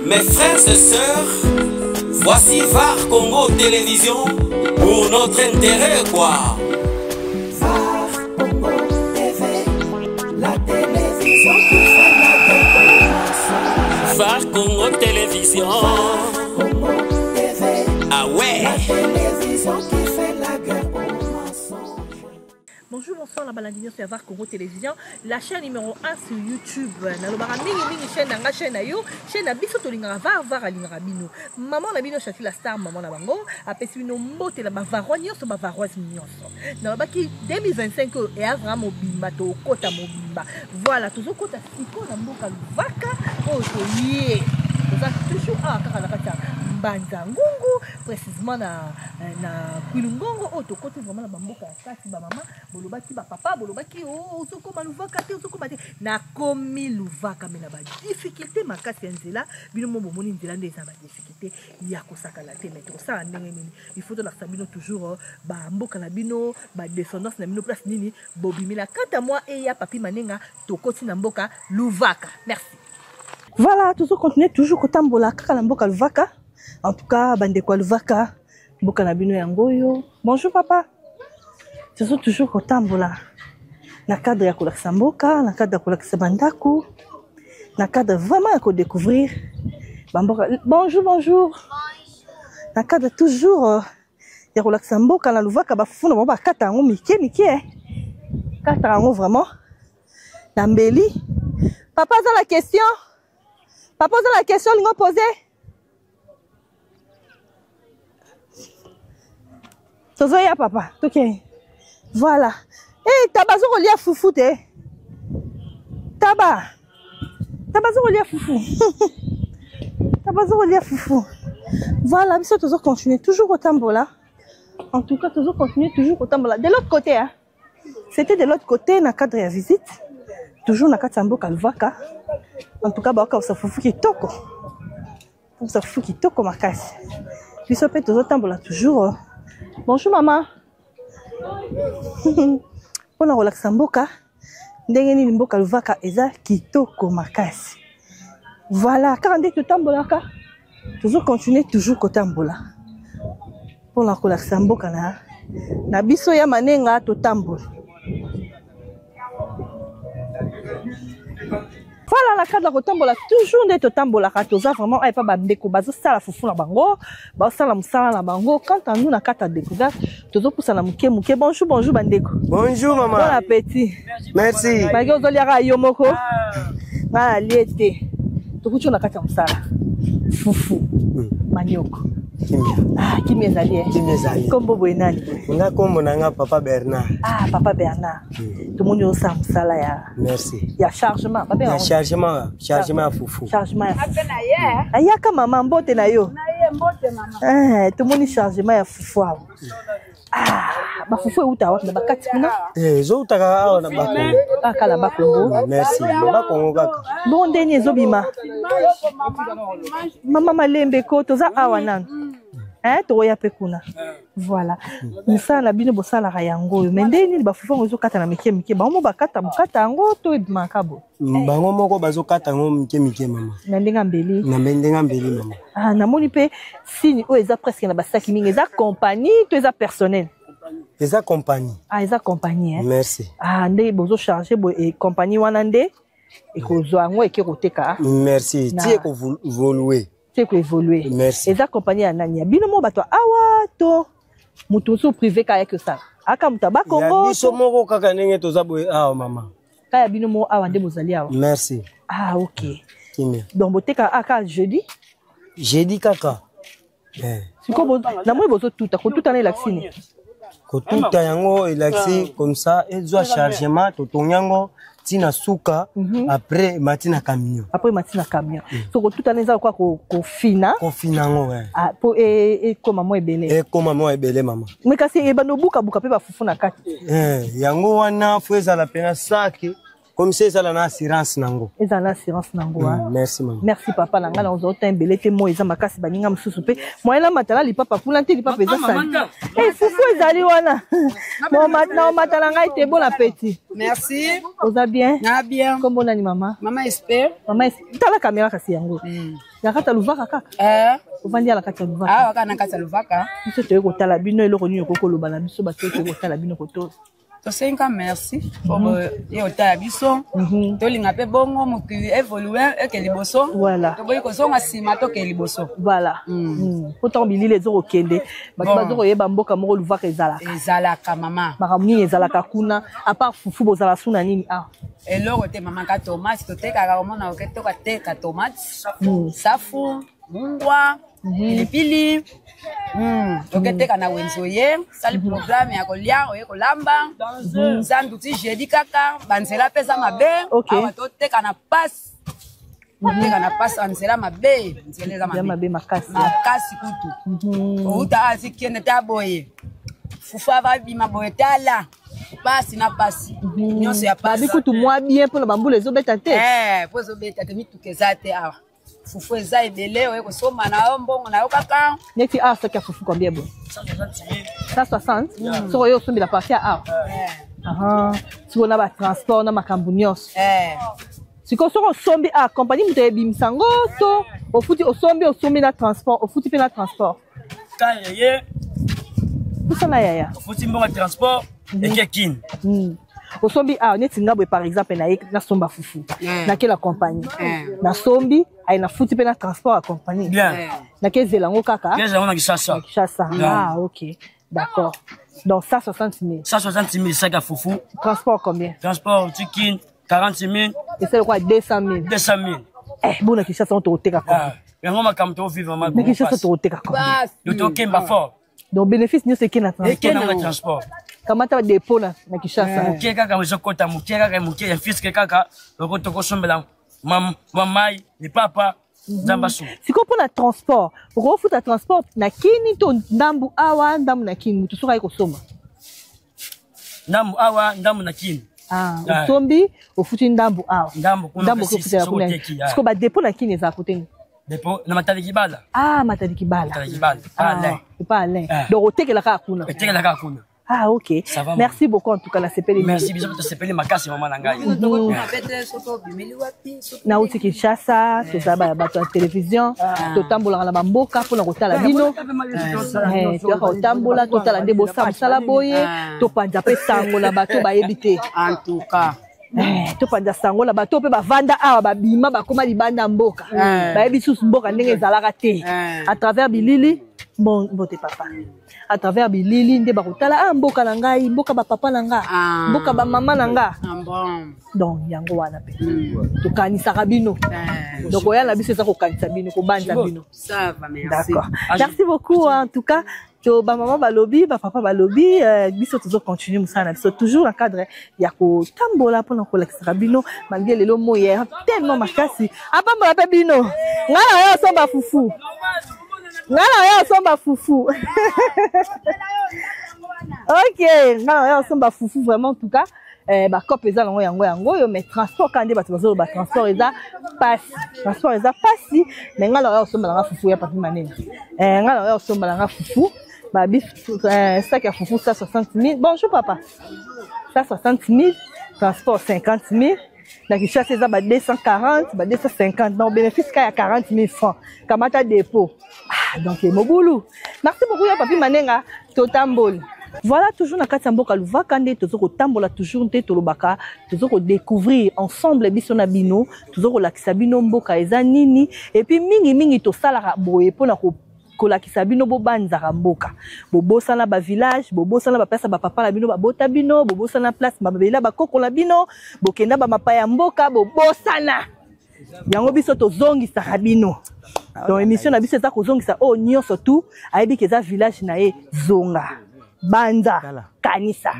Mes frères et sœurs, voici VAR Congo Télévision pour notre intérêt quoi. VAR Congo TV, la télévision qui fait la décoration. VAR Congo Télévision. VAR Congo TV, ah ouais. la télévision qui fait la guerre au mensonge. Bonjour, bonsoir, la balandine sur VAR Congo Télévision, la chaîne numéro 1 sur YouTube. Nalobara mingi chaîne nanga chaîne ayo, chaîne abiso to lingara VAR alingara bino. Maman na bino chati la star maman na bango, apesi bino mbote la bavarois nyonso bavaroise nyonso. Nalobaki 2025 et avra mobimba to kota mobimba. Voilà, tozo kota siko na mboka luvaka o to yé. Toza toujours kaka na kata Banza ngungu précisément na Kwilungongo o to côté vraiment la bamboka kasi ba mama bolobaki ba papa bolobaki o soko maluvaka te soko ba te na komi luvaka mais na ba difficulté makasi nzela bino mo bomoni nzela ndeza ba difficulté ya kosaka la te mettre ça ndenge nini il faut de la sabino toujours ba mboka na bino ba descendance na bino place nini bobimila kata moi et ya papi manenga to koti na mboka luvaka. Merci. Voilà, toujours continuer toujours kotambola kaka na mboka luvaka. En tout cas, bandeko luvaka, mboka na bino yangoyo. Bonjour papa. Ce sont toujours au tambola. Na cadre ya kolakisa mboka, na cadre ya kolakisa bandaku, na cadre vraiment ya découvrir bamboka. Bonjour, bonjour. Na cadre toujours ya kolakisa mboka na luvaka bafuna ba kata ngo mike mike. Kata ngo vraiment. Na mbeli. Papa za la question. Papa za la question lingo poser. Tozoya papa, ok. Voilà. Eh, tabazo kolia foufou te. Tabazo kolia foufou. Tabazo kolia foufou. Voilà, mais ça toujours continuer toujours au tambola. En tout cas, toujours continuer toujours au tambola. De l'autre côté, hein. C'était de l'autre côté, na cadre de visite. Toujours na katambo kalvaka. En tout cas, ba ka foufou qui toko. Ça foufou qui toko makasi. Puis ça peut toujours tambola toujours. Bonjour maman. Pona relaxa mboka ndenge nini mboka luvaka eza kitoko makasi. Voilà, quand on tambolaka toujours continuer toujours kotambola. Pona relaxa mboka na biso ya manenga to tambola. Voilà la cadre kotambola toujours de totambola katoza vraiment ay pas bandeko bazo sala fufu na bango ba sala musala na bango quand nous na kata découverte tozo poussa na muke muke. Bonjour bonjour bandeko. Bonjour maman. Bon appétit. Merci. Ba go zoliaka yomoko na liete to kucho na kata musala fufu manioko kimia zali kombo bwenani nga kombo nanga papa Bernard. Papa Bernard. Tout le monde au sam sala ya. Merci. Ya chargement papa. Ya chargement fufu. Chargement ya. Ayaka maman mbote na yo. Mbote mama. Tout le monde chargement ya fufu. Ba fufu uta wa na bakati kuna. Zo utaka awa na bakongo. Kala bakongo. Merci. Bakongo kaka. Bon dernier zobima. Mama malembe ko toza awa nana. Toya pekuna. Voilà. Musala bino bosala yango. Mendeni ba fufu ngozo kata na mike mike. Ba mo bakata mukata ngo to ebmakabo. Bango moko bazo kata ngo mike mike mama. Na ndenga mbeli. Na ndenga mbeli mama. Namoni pe signe o eza presque na basaki mingi eza compagnie to eza personnel. Eza compagnie. Eza compagnie. Merci. Nde bozo charger bo e compagnie wana nde e kozo ngo e koteka. Merci. Tie ko évoluer. Tie ko évoluer. Merci. Eza compagnie ya nani ya bino mo bato awa to mutusu privé kaya que ça. Aka mutaba Congo. Ya biso moko kaka ndenge toza boye awa mama. Kaya bino mo awa nde bozali awa. Merci. OK. Kimia. Donc boteka aka jeudi. Jeudi kaka. Siko na moi bozo tuta ko tuta na laxine. Ko tuta yango elaxi comme ça et zo chargement to tonyango tina suka après matina camion. Après matina camion. So ko tuta neza kwa ko fina. Ko fina ngo ouais. Po e koma mo ebele. E koma mo ebele mama. Mais kasi e bano buka pe ba fufu na kati. Yango wana fueza la pena saki comme c'est ça la assurance nango. Et ça l'assurance nango. Merci maman. Merci papa nanga na ozo temps belé te mo eza makasi baninga mususu pe. Moi la matala li papa pour l'anté li papa eza ça. Eh fufu ezali wana. Bon maintenant matala ngai te bon appétit. Merci. Oza bien? Na bien. Comment on a ni maman? Maman espère. Maman t'as la caméra kasi yango. Ya kata luvaka kaka. Ovandi ala kata luvaka. Ah wakana kata luvaka. Biso te ko tala bino eloko ni ko koloba na biso ba te ko tala bino ko to. To senga merci pour yo ta biso. To linga pe bongo mutu évoluer et que liboso. Voilà. To boyi ko songa sima to ke liboso. Voilà. Pourtant bili les oro kende. Ba bazo yeba mboka moko luvaka ezala. Ezala ka mama. Makamni ezala ka kuna à part fufu bozala suna nini ah. Eloko te mama ka tomate to te ka mona o ke to ka te ka tomate. Safu, mungwa, pilipili. Toketeka na wenzoye sali programme ya kolia oye kolamba zandu ti jeudi kaka banzela pesa mabe awa toteka na passe toteka na passe banzela mabe nzela mabe makasi kutu outa asikene taboye fufa va bima boye tala pasi na pasi nyonso ya pasi bikutu mwa bien pour bambule ezobeta te po ezobeta te mitukezate te awa fufu eza ebele oye kosomba na yo mbongo na yo kaka neti a soki ya fufu combien bon 160 soko yo osombi la partie ya a siko na batransport na makambo nyonso siko soko osombi a compagnie moto ebimisa ngo to osombi na transport ofuti mpe na transport Kayeye pusana yaya ofuti mbongo transport ekekini osombi a neti ngabwe par exemple na ye na somba fufu na ke la compagnie na sombi ay na futi pe na transport à compagnie na ke zelango kaka bien on a Kishasa ah OK d'accord donc 160 000 sac à fufu transport combien transport chicken 40 000 et c'est quoi 200 000 bon na Kishasa on te oteka quoi yango makamto to vivre ma na Kishasa to oteka quoi yo to kemba fort donc bénéfice ni c'est qui na transport kamata dépôt na Kishasa muke kaka mwezo kota muke ya fiske kaka loko to kosombela mamai ni papa zambasu siko pona transport pour futa transport na kini to ndambu awa ndambu na kini mutu soka iko soma ndambu awa ndambu na kini sombi ofuti ndambu awa ndambu ko futa kuna siko ba dépôt na kini za koteni dépôt na matali kibala matali kibala pas Alain donc otekela ka kuna ah OK merci beaucoup en tout cas la CPL merci bisous to CPL makasi maman nangai na uti Kinshasa to zaba bato ya télévision to tambola na bamboka pona kotala bino to ka tambola to tala ndebo samsala boye to panja pe sango na bato ba yebite en tout cas to panja sango na bato pe bavanda awa babima bakoma libanda mboka ba yebi susu mboka ndenge ezalaka te à travers bilili bon te papa à travers bilili nde bakotala mboka na ngai mboka ba papa na nga mboka ba mama na nga donc yango wana pe to kanisaka bino donc oya na biso eza kokanisa bino kobanja bino ça va merci d'accord merci beaucoup en tout cas to ba maman balobi ba papa balobi biso toujours continuer musana biso toujours dans cadre ya ko tambola pona ko lekisa bino malgré lelo moye tellement makasi apambola pe bino ngala yo somba fufu ngala yo somba fufu OK ngala yo somba fufu vraiment en tout cas ba cop eza yango yo mais transport quand ba bazo ba transport eza passi mais ngala yo somba nga fufu ya papi manene ngala yo somba nga fufu ba bif sac à fufu 160 000 bonjour papa 160 000 transport 50 000 na Kishasa eza ba 240 ba 250 donc bénéfice ka ya 40 000 francs kamata dépôt donc mobulu merci beaucoup ya papi manenga totamboli voilà toujours na kati ya mboka luvaka nde tozo kotambola toujours nte tolobaka tozo ko découvrir ensemble biso na bino tozo ko lakisa bino mboka eza nini et puis mingi tosala boye pona kolakisa bino bobanzaka mboka bobosana ba village bobosana ba pesa ba papa la bino babota bino bobosana place babela bakokola bino bokenda ba mapaya mboka bobosana yango biso tozongisa bino donc émission na biso eza kozongisa o nyonso tout ayebi ke eza village na ye zonga banza kanisa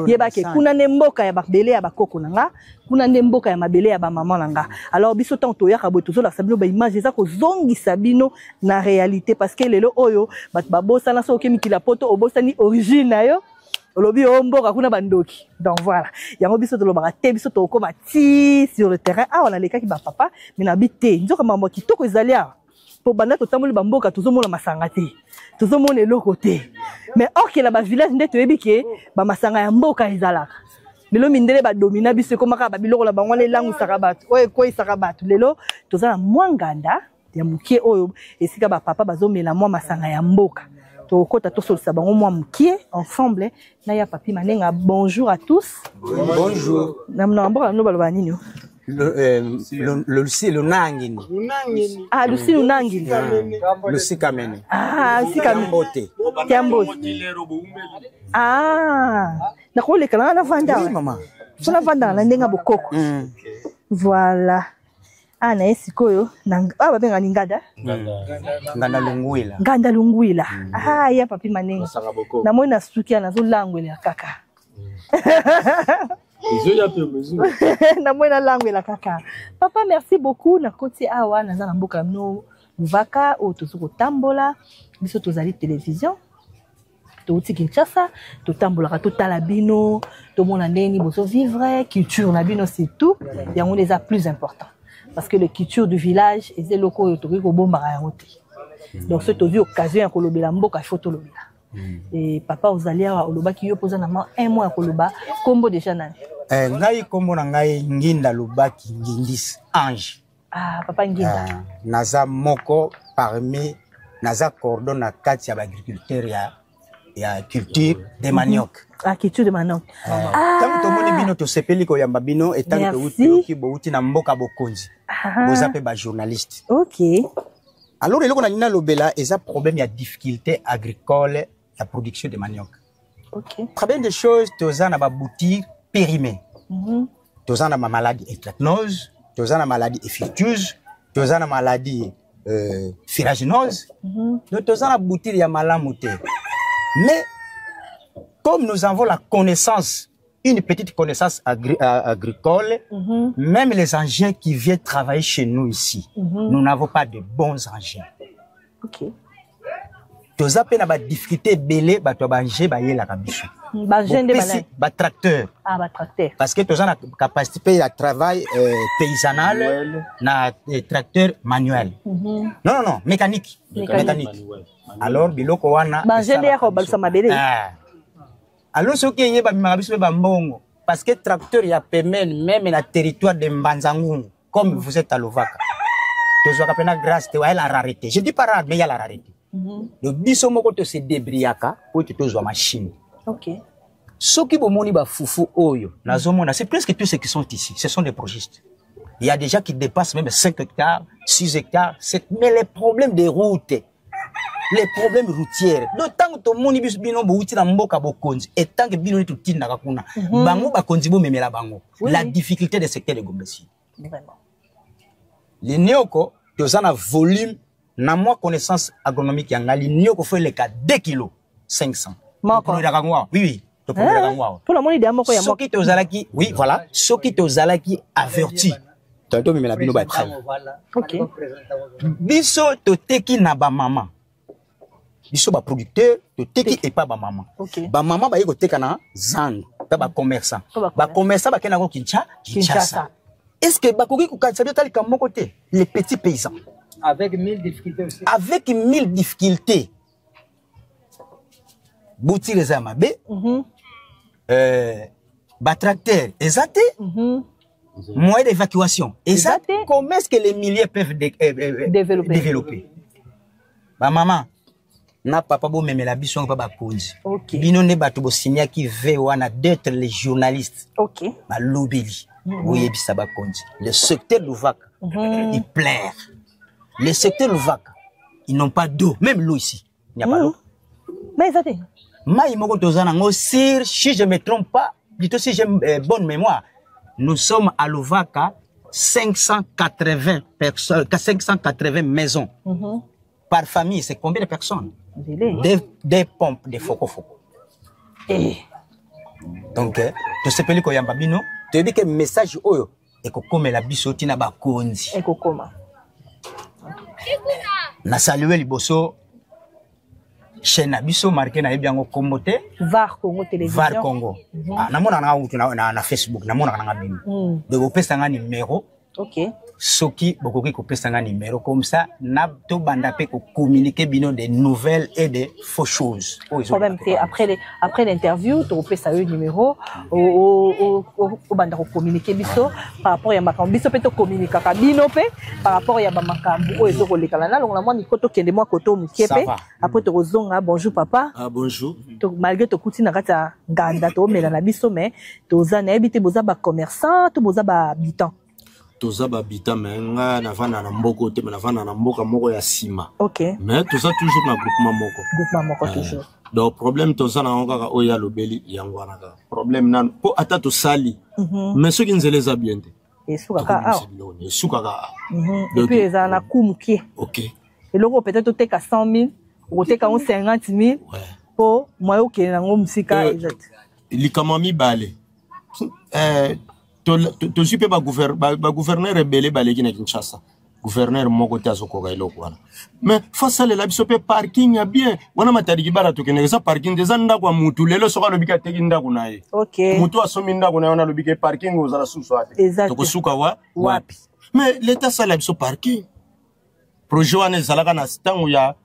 yeba ke kuna ne mboka ya babele ya bakoko nanga kuna ne mboka ya mabele ya ba maman nanga alors biso tant to yaka boto zo la sabino ba image eza ko zongi sabino na réalité parce que lelo oyo bat babosa na so ke mikila poto obosani origine na yo olobi omboka kuna bandoki. Donc voilà. Yango biso to lobaka te biso to koma ti sur le terrain. Ah on a les cas qui ba papa mais na bité. Nzoka mambo kitoko ezali a. Po banda to tamboli bamboka tozomona masanga te. Tozomona eloko te. Mais or que la ba village nde to yebike ba masanga ya mboka ezalaka. Lelo mindele ba domina biso komaka ba biloko la bango le langu sakabatu. Oye ko isakabatu. Lelo tozala mwanganda ya mukie oyo esika ba papa bazomela mwa masanga ya mboka. Tokota tosolisa bango mwa mukie ensemble na ya papi manenga. Bonjour à tous. Bonjour. Na mnamboka no baloba nini? Lucie Lunangini. Ah, Lucie Lunangini. Lucie Kamene. Ah, Lucie Kamene. Tiambote. Ah, nakole kala na vanda. Oui, maman. Sona vanda na ndenga bokoko. Voilà. Ah, na esikoyo na ba benga ngada. Nganda Lungwila. Nganda Lungwila. Ah, ya papi manenga. Na mona suki na zo langwela kaka. Na mona langwela kaka. Papa, merci beaucoup na koti awa na za mboka no Luvaka o tozuko tambola biso tozali télévision. Touti Kinshasa, to tambola to talabino, to mona ndeni boso vivre, culture na bino c'est tout. Yango les a plus important. Parce que le culture du village et les locaux to ko bomba ya hote. Donc ce tozi occasion ya kolobela mboka photo lobela. Et papa ozalia oloba ki yo poza na un mois koloba kombo déjà nani. Ngai kombo na ngai Nginda Lubaki Ngindis Ange. Ah papa Nginda. Naza moko parmi naza cordon na kati ya agriculteur ya culture de manioc. Ah culture de manioc. Tant to moni bino to sepeli ko yamba bino et tant que ki bouti na mboka bokonzi. Vous appelez ba journaliste. OK. Alors le ko na nina lobela eza problème ya difficulté agricole la production de manioc. OK. Problème des choses toza na ba boutique périmée. Toza na ma maladie étrathnose, toza na maladie infectieuse, toza na maladie ferraginose. Donc toza na boutique ya malamu te. Mais comme nous avons la connaissance, une petite connaissance agricole, même les engins qui viennent travailler chez nous ici, nous n'avons pas de bons engins. OK. Tous à peine à difficulté belé, bah toi engin bah yé la cabiche. Bah tracteur. Ah bah tracteur. Parce que tous a la capacité à travail paysanal, na tracteur manuel. Non, mécanique. Mécanique. Alors biloko wana. Bah engin ya ko balsa mabele. Alors ce qui est biso ba mbongo parce que tracteur ya permet même na territoire de Mbanzangu comme vous êtes à Luvaka. Tu vois qu'après grâce te la rareté. Je dis pas rare mais il y a la rareté. Le biso moko to se débriaka pour que tu vois machine. OK. Ce qui bomoni ba fufu oyo nazomona c'est presque tous ceux qui sont ici, ce sont des progistes. Il y a des gens qui dépassent même 5 hectares, 6 hectares, mais les problèmes des routes, les problèmes routiers. D'autant que tout le monde bino bouti na mboka bokonzi et tant que bino tout tinda kakuna bango bakonzi bo memela bango. La difficulté des secteurs de Gombesi. Vraiment. Les néoko tozana volume na moi connaissance agronomique yangali nyoko faut les cas 2 kg 500. Moko. Oui. Pour la monnaie de moko ya moko. Soki tozalaki, oui, voilà, soki tozalaki averti. Tantôt memela bino ba très. OK. Biso to teki na ba maman. Biso ba producteur to teki et pas ba maman. OK. Ba maman ba yiko teka na zandu, ba commerçant. Ba commerçant ba kena ko Kinshasa. Est-ce que ba koki ko kanisa bi tali ka moko te les petits paysans avec 1000 difficultés aussi. Avec 1000 difficultés. Bouti les amabe. Ba tracteur exact. Moyen d'évacuation exact. Comment est-ce que les milliers peuvent développer? Ba maman na papa bo memela biso pa ba konzi. OK. Bino ne bato bo signer qui veut wana d'être les journalistes. OK. Ba lobeli. Oui bisa ba konzi. Le secteur de Luvaka il plaire. Le secteur de Luvaka ils n'ont pas d'eau, même l'eau ici. Il n'y a pas d'eau. Mais ça Maï moko tozana ngo si je me trompe pas, plutôt si j'ai bonne mémoire, nous sommes à Luvaka 580 personnes, 580 maisons. Par famille, c'est combien de personnes? Des pompes, des focos. Donc, tu sais pas que yamba bino, tu dis que message oyo et que comme la bisoti na ba konzi. Et kokoma. Na saluer liboso chaîne abiso marqué na ebiango kombote VAR Congo télévision. VAR Congo. Namona na Facebook, namona na bino. De kopesa nga numéro. OK. Soki bokoki kopesa nga numéro comme ça na to banda pe ko communiquer bino des nouvelles et des faux choses. Problème c'est après l'interview to kopesa yo numéro au banda ko communiquer biso par rapport ya makambo biso pe to communiquer ka bino pe par rapport ya ba makambo o ezo ko lekala na longa moi mikoto kende moi koto mukepe après to kozonga bonjour papa. Ah bonjour. To malgré to kuti na kata nganda to mela na biso mais to za na ebité boza ba commerçant to boza ba habitant. Toza babita menga na vana na mboko te na vana na mboka moko ya sima. OK. Mais toza toujours na groupement moko. Groupement moko toujours. Donc problème toza na ngaka oya lobeli yangwana ka. Problème nan po ata to sali. Mais ceux qui nzele za bien te. Et soukaka ah. Et soukaka. Et puis les ana kumkie. OK. Et loko peut-être teka 100 000, ou teka 50 000. Ouais. Po moyo ke nango musika exact. Likamami balé. To super ba gouverneur rebelle baleki na Kinshasa. Gouverneur moko te azokoka eloko wana. Mais face à la biso pe parking ya bien. Wana matari kibala to keneka sa parking des anda kwa mutu lelo soka lobika teki ndako na ye. OK. Mutu asomi ndako na wana lobika parking ozala susu ate. Exact. To kosuka wapi. Mais l'état sala biso parking. Projet wana zalaka na stango ya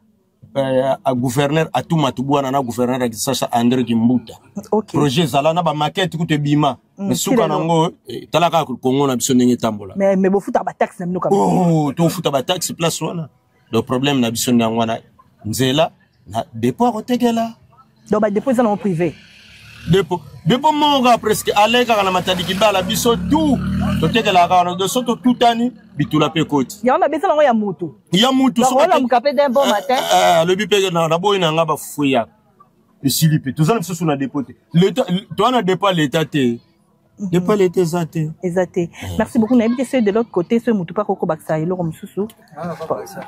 a gouverneur atuma tubwana na gouverneur ya Kinshasa André Kimbuta. OK. Projet zala na ba maquette kute bima. Mais suka nango talaka ku Congo na biso ndenge tambola. Mais bo futa ba taxe na minoka. Oh, to futa ba taxe place wana. Le problème na biso ndanga wana nzela na dépôt kotekela. Donc ba dépôt dans privé. Dépôt monga presque aleka na matadi kibala biso tout. To tekela ka na de soto tutani bitula pe koti. Ya on a besoin ya mutu. Ya mutu so. On a mukapé d'un bon matin. Le bipé na boy na ngaba fuya. Et silipe tout ça na biso na dépoté. L'état toi na dépôt l'état te. Dépôt l'état zate. Exact. Merci beaucoup. Na habité ceux de l'autre côté ceux mutu pa koko baksa ilo comme susu.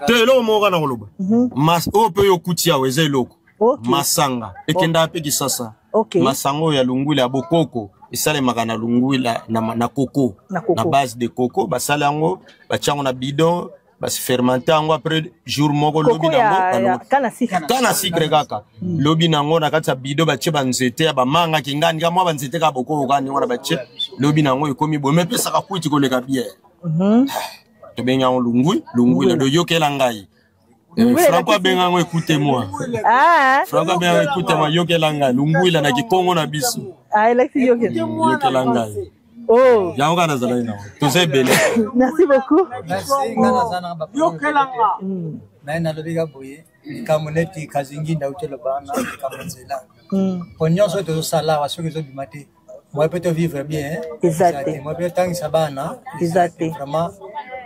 Te lo mo ga na koloba. Mas o pe yo kutia weze loko. Masanga ekenda pe kisasa. Okay. Masango ya lungula ya bokoko isale makana lungula na coco na base de coco basala yango bachango na bidon basi fermenter yango après jour moko lobi nango kana sikre kaka lobi nango na kati ya bidon bache banzete ya bamanga kingani kama banzete ka bokoko kani wana bache lobi nango ekomi bo mepesa ka kuiti koleka bière to benga yango lungui la do yokela ngai. Franco bengango écoutez-moi. Ah. Franco bengango écoutez-moi yokelanga lungwila na kikongo na biso. Ah elexi yokelanga. Oh. Yango na zala ina. To se bele. Merci beaucoup. Merci ngana zana ba. Yokelanga. Na ina lobiga boye. Kamuneti kazingi ndautelo bana kamunzela. Ponyo so to sala wa soki zo bimate. Moi peut vivre bien. Exact. Moi peut tangi sabana. Exact. Vraiment.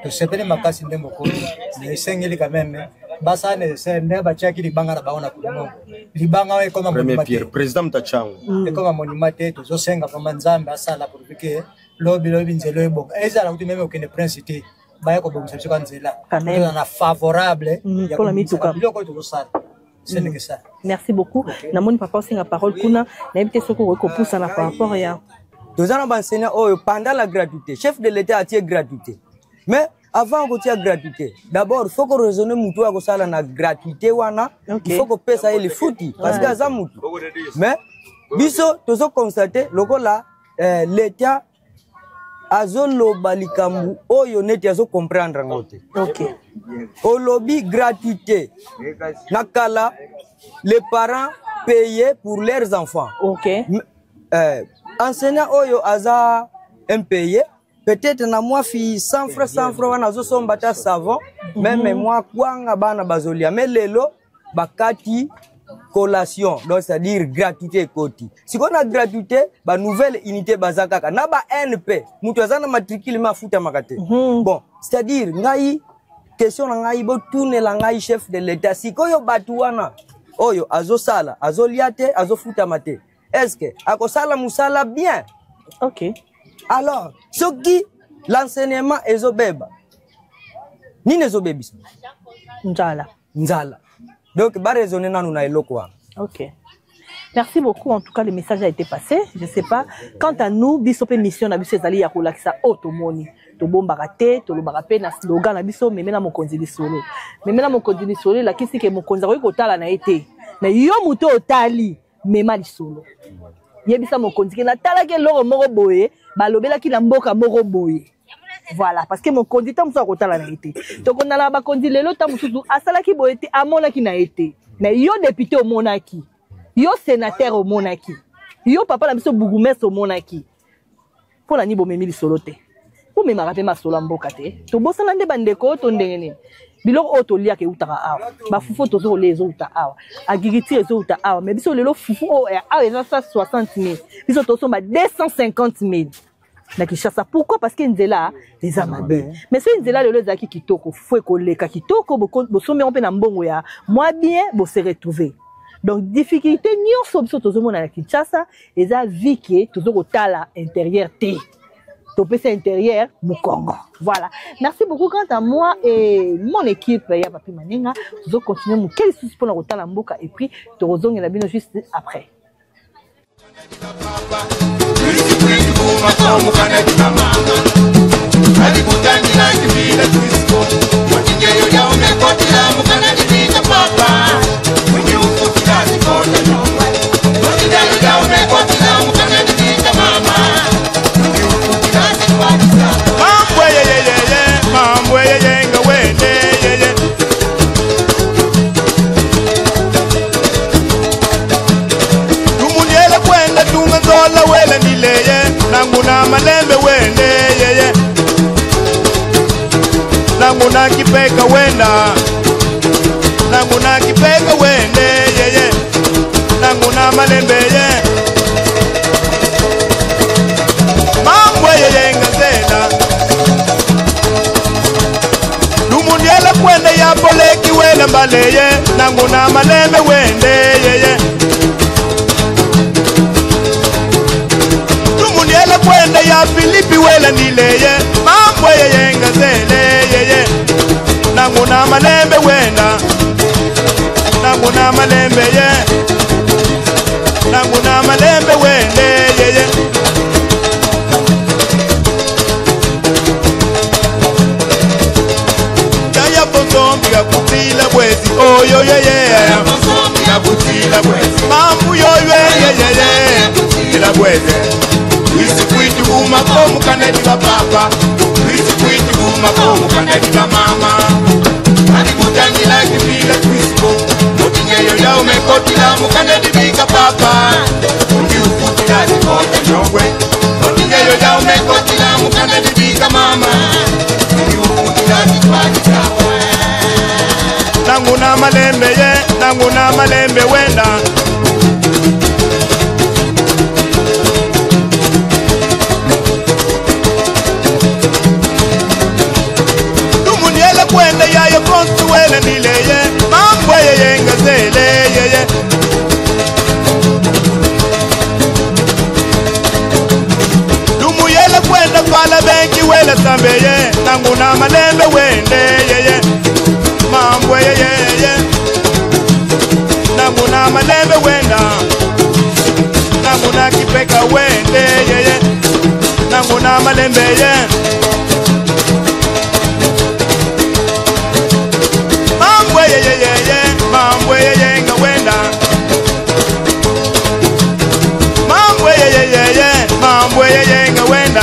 To sepele makasi ndembo ko. Mais sengeli quand même. Basa ne se ne ba chaki libanga na baona kuno libanga we koma premier président mtachango e koma monimate to zo senga kama nzambe asala pour que lobi nzelo ebo ezala kuti meme okene principe ba yako bongo sebisa nzela na favorable ya pour la mituka biloko to sala c'est que ça. Merci beaucoup na moni papa osinga parole kuna na ebite soko ko poussa na par rapport ya tozana ba enseignant oyo pendant la gratuité chef de l'état a tiré gratuité mais avant que tu aies gratuité, d'abord, il faut que raisonner moutou à ça la gratuité wana. Il faut que paye ça les fouti parce que ça moutou. Mais biso tozo constater loko là l'état azolo balikambu oyo neti azo comprendre ngote. OK. Au lobby gratuité. Nakala les parents payaient pour leurs enfants. OK. Enseignant oyo aza impayé. Peut-être na moi fi 100 francs wana zo somba ta savon même moi kwanga bana bazolia mais lelo bakati collation donc c'est-à-dire gratuité koti si on a gratuité ba nouvelle unité bazaka na ba NP mutu azana matricule mafuta makate bon c'est-à-dire ngai question na ngai bo tourner la ngai chef de l'état si koyo batu wana oyo azosala azoliate azofuta mate est-ce que akosala musala bien? OK. Alors, ce qui l'enseignement est au bébé, ni ne zobébis. Nzala. Donc, bah raisonner na nous na eloko. OK. Merci beaucoup. En tout cas, le message a été passé. Je sais pas. Quant à nous, bisope mission na biso ezali ya kolakisa otomoni. To bomba raté, to lo barape na slogan na biso memena mokonzi lisolo. Memena mokonzi lisolo la kisi ke mokonzi ko kotala na été. mais yo muto otali mema lisolo yebisa mokonzi ke natala ke loro moko boye balobela ki na mboka moko boye voilà parce que mokonzi ta muso akotala na été to kondala ba konzi lelo ta mususu asala ki boye te amona ki na été mais yo député au monaki yo sénateur au monaki yo papa na biso bourgmestre au monaki pour la ni bo memi lisolo te pour me marape ma solo mboka te to bosala nde bandeko to ndengene biloko oto lia ke utaka awa ba fufu to zo lezo uta awa agiriti ezo uta awa mais biso lelo fufu o awa eza 60,000 biso to somba 250,000 na Kinshasa. Pourquoi? Parce que nzela les amabe mais c'est nzela lelo zaki kitoko fufu ekoleka kitoko bosomé on pe na mbongo ya moi bien bo se retrouver. Donc difficulté nyonso biso to zo mona na Kinshasa eza vike to zo kotala intérieur te topé intérieur mu Congo. Voilà. Merci beaucoup quant à moi et mon équipe ya Papi Maninga. Nous allons continuer mon quel souci pour la route la mboka et puis te rezonge la bino juste après. Nanguna malembe wende yeye Nanguna kipeka wenda Nanguna kipeka wende yeye Nanguna malembe ye Mambo yeye ngazena Dumuniela kwenda ya poleki wenda mbaleye Nanguna malembe wende yeye Kwenda ya Filipi wela nileye mambo yeye ngazele yeye Nanguna malembe wenda Nanguna malembe ye Nanguna malembe wende yeye Yaya bonzombi ya kutila bwezi oyo yeye Yaya bonzombi ya kutila bwezi mambo yoyo yeye Kutila bwezi Wisi kwitu umakomu kanedi ba papa Wisi kwitu umakomu kanedi ba mama Hadi kutangi like vile twispo Mutingeyo ya umekoti la mukanedi bika papa Ungi ufuti ya zikote nyongwe Mutingeyo ya umekoti la mukanedi bika mama Ungi ufuti ya zikote nyongwe Nanguna malembe ye Nanguna malembe wenda Kwenda ya yo konsuele nileye mambo yeye ngazele yeye Dumuyele kwenda pala benki wele sambeye Nanguna malembe wende yeye mambo yeye Nanguna malembe wenda Nanguna kipeka wende yeye Nanguna malembe yeye Mambo yeye nga wenda Mambo yeye nga wenda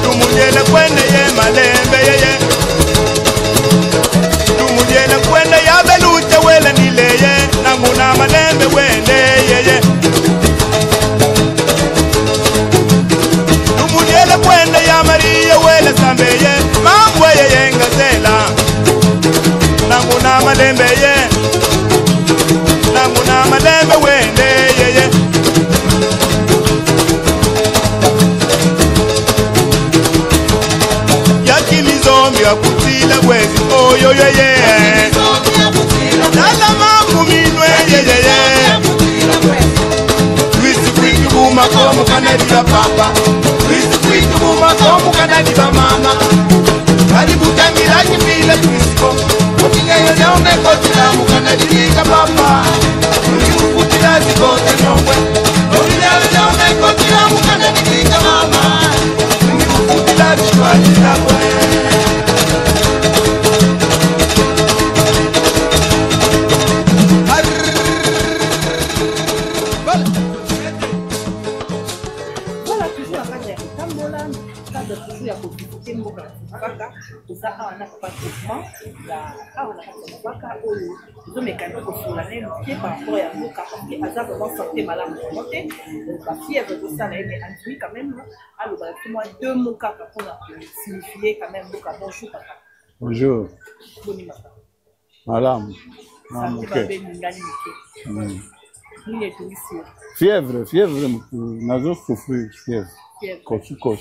Tumujele kwenda ye malembe yeye Tumujele kwenda ya beluche wele nileye Nanguna malembe wende yeye Tumujele kwenda ya Maria wele sambeye Mambo yeye nga zela Nanguna malembe ye Nanguna malembe wende yeye Yaki mizombi ya kutila wezi oyo yeye Nala mambu minwe yeye Wisi kwitu buma komu kanadi ba papa Wisi kwitu buma komu kanadi ba mama Karibu tangira kifila twispo Mutingeyo ya umekotila mukanadi bika papa Ungi ufutila zikote nyongwe Mutingeyo ya umekotila mukanadi bika mama Ungi ufutila zikote nyongwe Arre toujours akanda ya kotambola kanda toujours ya kovisite mboka na Luvaka toza awa na patrimoine ya awa na kati ya Luvaka oyo tozomekana kosola naye moke par rapport ya mboka parce que aza vraiment santé malamu vraiment te bafièvre tosala ye mais andimi quand même aloba moi 2 mots kaka mpona signifier quand même mboka bonjour papa. Bonjour. Madame. Fièvre, nazo souffrir, fièvre. Kosu, tout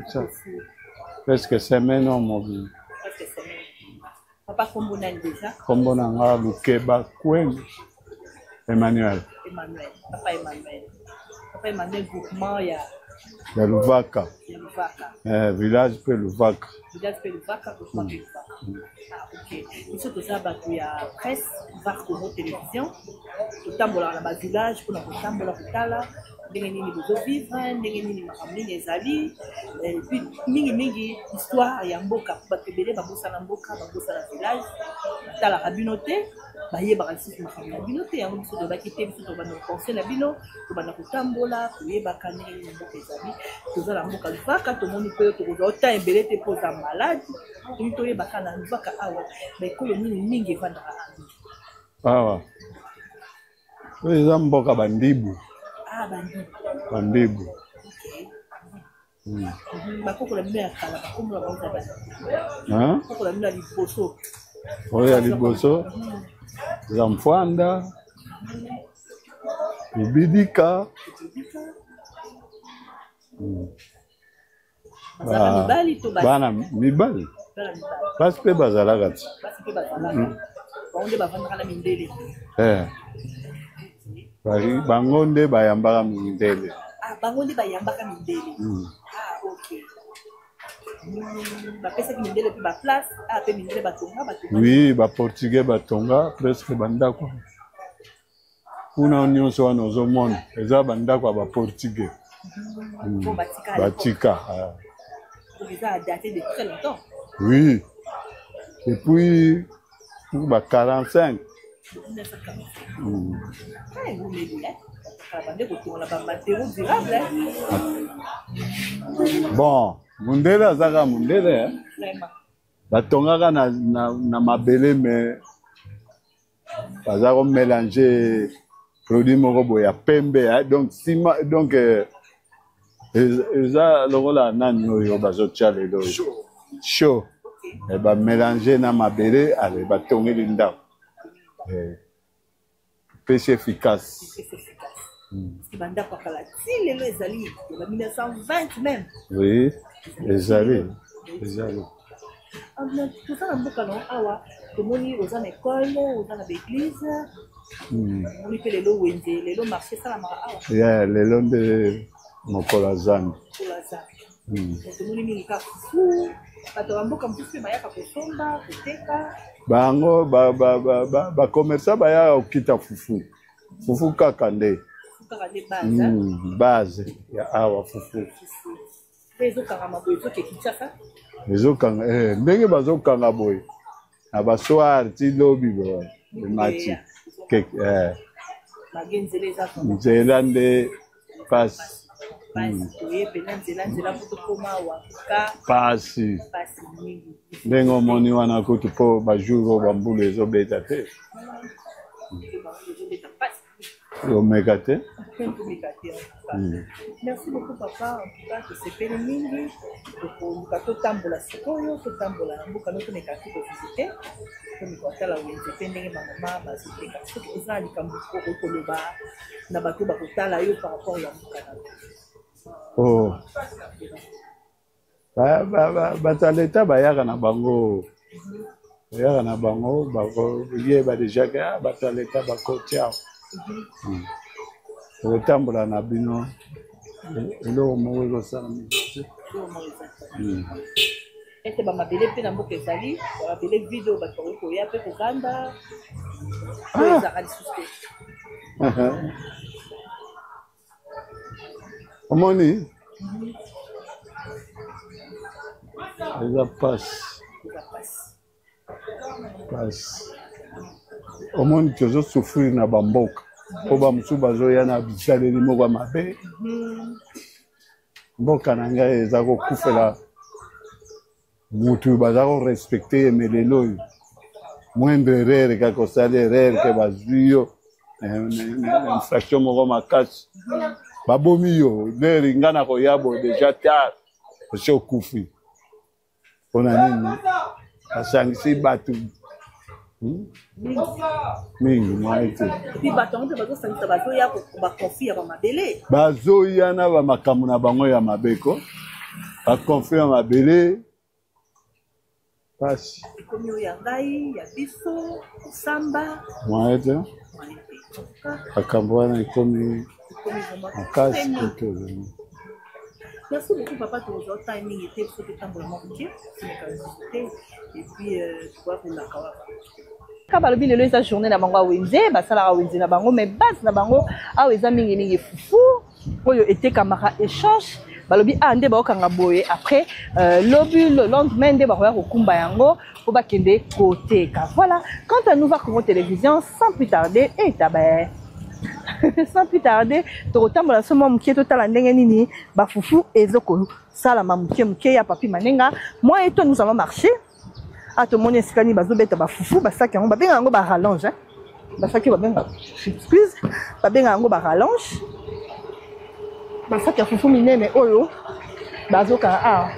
ça. Presque semaine en mobile. Papa kombo nani déjà? Kombo nanga Lukeba Kwen. Emmanuel. Papa Emmanuel groupement ya Luvaka. Village pe Luvaka. groupement de Luvaka. Ah, ok. Ici, tout ça, il y a presse, VAR Congo Télévision, tout le temps, dans le village, pour nous temps, pour et puis, mingi, histoire, il y a un beau cap, parce que Bélé, Babosa Namboka, Babosa la village, dans la rabinoté, Baye Barassi, ma famille, la rabinoté, on se doit quitter, on va nous penser la bino, on va nous tambola, pour y bakane, les amis, tout ça, la Mboka Luvaka, tout le monde peut, tout le monde, autant un Bélé te pose un malade, tout le monde bakana Luvaka, mais quand il y a mingi, il va dans la ah, oui, les Mboka Bandibu. Ah, Bandibu. Bakoko la mère kala bakombo la banza ba. Hein? Bakoko la mère liboso. Oui, à liboso. Zamfwanda. Ibidika. Bana mibali. Parce que bazalaka. Parce que bazalaka. Baonde bavandaka na mindele. Bango nde bayambaka mindele. Ah, bango nde bayambaka mindele. Ah, ok. Bapesaki mindele pe ba place, ah pe mindele batonga. Oui, ba portugais batonga presque bandako. Kuna nyonso wana ozomona eza bandako ya ba portugais. Batika. Ça a daté de très longtemps. Oui. Depuis ba 45. Bon, mundele azaka mundele batongaka na mabele mais baza ko mélanger produit moko boye ya pembe donc donc eza lokola nani oyo bazotia lelo chaud et ba mélanger na mabele ale batongeli ndako pêche efficace. Oui, les allées. Tout ça, dans le aux écoles, aux églises. On fait les lots les lots marchés, ça la mara. Yeah, les lots de Mokolazan. Bango ba commerçant baya okita fufu kaka nde base ya awa fufu ezokanga ndenge bazokanga boye na basoir ti lobi boye mati nzela nde pasi pasi ndenge omoni wana kutu mpo bajour oyo bambulu ezobeta te omeka te. Merci beaucoup papa, en tout cas que c'est pele mingi donc kato tambola sikoyo to tambola mboka no tone kati ko visiter comme ko tala wenze pendenge mama basi te kasi ko za likambo ko koloba na bato ba kotala yo par rapport ya mboka na. Oh. Bataleta bayaka na bango. Bayaka na bango bako yeba déjà que bataleta bakotia. Otambola na bino elo mo elo sana mi. Ete ba mabele pe na mboka ezali, ba mabele video ba ko ya pe ko ganda. Ah, ça radi suste. Omoni? Eza passe. Passe. Omoni tozo souffrir na bamboka. Po ba musu bazoya na bisaleli moko mabe. mboka na ngai eza kokufela mutu baza korespecte emelelo oyo moindre erreur kaka osali erreur ke bazwi yo infraction moko makasi babomi yo leri nga na koya bo deja tard osi okufi mpona nini basangisi bato mingi mwa ete bazoya na bamakambo na bango ya mabeko bakonfie ya mabele pasi mwa ete makambo wana ekomi makasi koto. Merci beaucoup, papa, pour votre timing. Il était pour tout le temps vraiment ok. Et puis, tu vois, pour la kawa. Quand balobi lelo eza journée na bango wenze basala wenze na bango mais base na bango aweza mingi mingi fufu oyo était kamara échange balobi ande ba okanga boye après lobu le lendemain de ba ko kumba yango po ba kende côté ka voilà quant à nous va Congo Télévision sans plus tarder et tabaye. Sans plus tarder, tu retombes dans ce moment qui est total en nini, bafoufou et zoko, salama mouké ya papi manenga. Moi et toi nous allons marcher. À tout le monde escani bazo beta bafoufou, basaki on ba benga ngo ba rallonge. Basaki ba benga. Excuse, ba benga ngo ba rallonge. Basaki foufou minene oyo. Bazoka ah.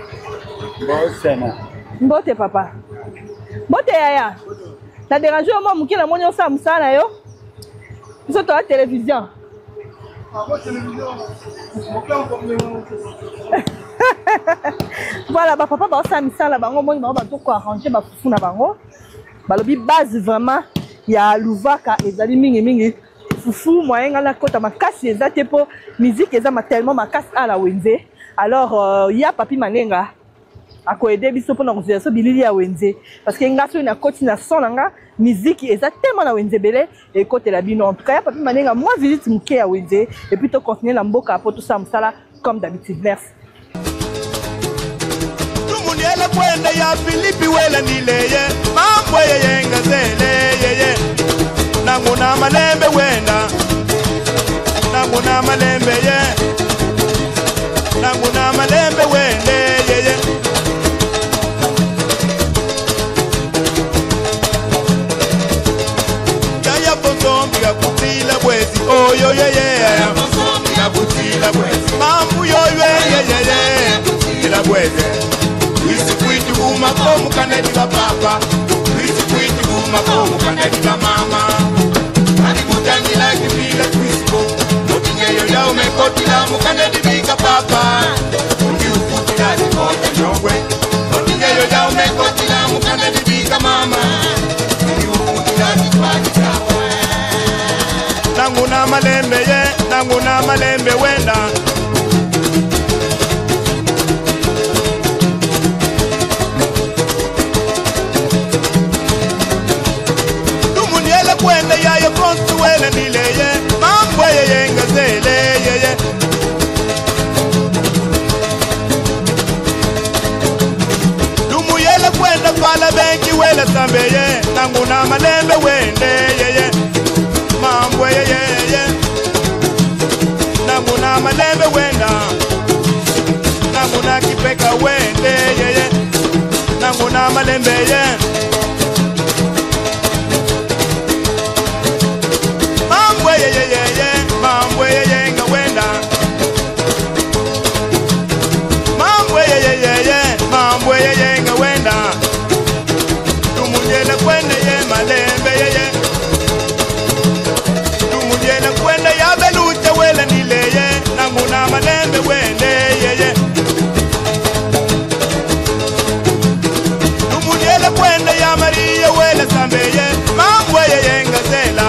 Bosena. Mbote papa. Mbote yaya. Na déranger au moment mouké na monyo sa musala yo. Ils sont à la télévision. Voilà, papa va s'amuser là-bas. On va tout arranger, va foutre là-bas. Balobi base vraiment. Il y a l'ouvaka et zali mingi mingi. Foufou moyen à la côte à ma casse les athées pour musique et ça m'a tellement ma casse à la Wenze. Alors il y a papi manenga. A quoi aider biso pour nous dire ça bilili à Wenze parce que nga so na côte na son nga musique exactement na Wenze belé et côté la bino en tout cas papi manenga moi visite muké à Wenze et puis to continuer la mboka pour tout ça msala comme d'habitude merci. Tumunyela kwenda ya Filipi wela nileye mambo yenga zele yeye nangu na malembe wenda nangu na malembe ye nangu na malembe wende yeye yaya bonzombi ya kutila bwezi oh yo yeye yaya bonzombi ya kutila bwezi mambu yo yeye ila bwezi wisi kwitu umakomu kanedi la papa wisi kwitu umakomu kanedi la mama ani kutangi la kipila twispo mutingeyo ya umekoti la mukanedi bika papa ungi ufuti la zikote nyongwe mutingeyo ya umekoti la mukanedi bika mama ungi ufuti la zikote nyongwe nangu na malembe ye nangu na malembe wenda kwenda ya ye kontu wele nileye mambo ye ngazele ye dumu yele kwenda pala benki wele sambeye nangu na malembe wende ye mambo ye nangu na malembe wenda nangu na kipeka wende ye nangu na malembe ye mambo ye nga wenda mambo ye nga wenda tumunyele kwenda ye malembe ye tumunyele kwenda ya belucha wele nileye nangu na malembe wende ye tumunyele kwenda ya Maria wele sambeye mambo ye nga zela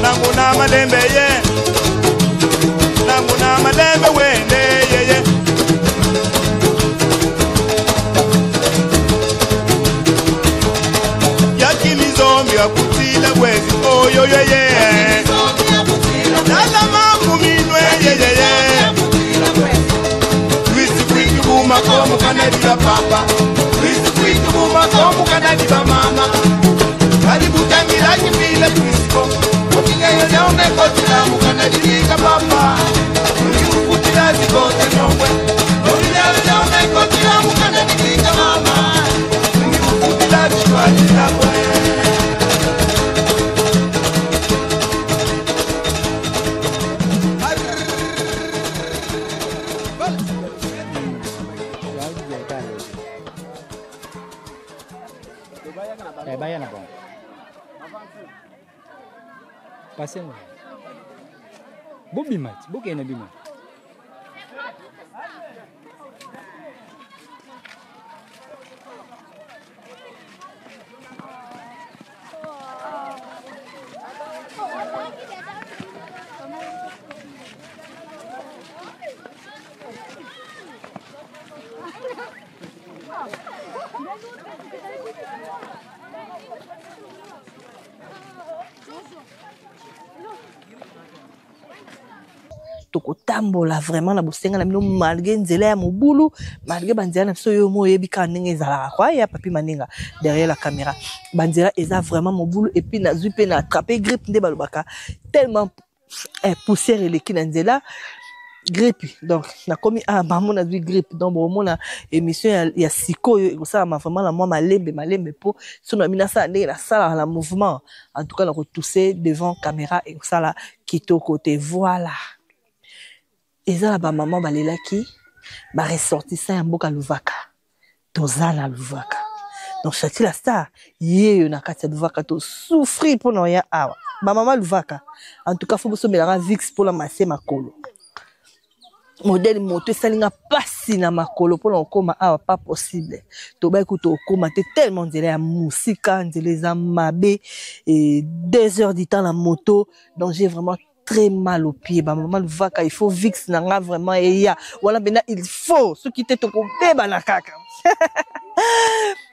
nangu na malembe ye nangu na malembe wende ye yakimizombi akutila bwezi oyo ye nala mambu minwe ye twisi kwiki buma komu kanadi ba papa twisi kwiki buma komu kanadi ba mama karibu tangira kipila twisi komu Ukingeyo ya umekoti la mukanadi bika papa Uli ufuti village kote nyongwe Original nyongwe kote ya mukande nikinga mama Mwingi mufu village kwa jinakwe Bayana bon. Passez-moi. Bobimat, bokena bima. tokotambola vraiment na bosenga na bino malgré nzela ya mobulu malgré banzela na biso yo mo yebika ndenge ezalaka kwa ya papi maninga derrière la caméra banzela eza vraiment mobulu et puis nazwi pe na attraper grippe nde balobaka tellement poussière eleki na nzela grippe donc nakomi maman nazwi grippe donc bomona émission ya sikoyo ekosala vraiment la moi malembe po sono mina sa ndenge na sala la mouvement en tout cas na kotousser devant caméra ekosala kitoko te voilà. Eza ba maman balelaki ba ressortissant ya mboka Luvaka tozana Luvaka donc Chati la Star yeyo na kati ya Luvaka to souffrir pour no ya awa ba maman Luvaka en tout cas faut boso melanga vix pour la masse makolo modèle moto salinga pasi na makolo pour na koma awa pas possible to ba ekuto koma te tellement nzela ya musika nzela za mabe et 2 heures du temps la moto donc j'ai vraiment très mal au pied ba maman Luvaka il faut vix nanga vraiment et ya voilà bena il faut ce qui te toko beba na kaka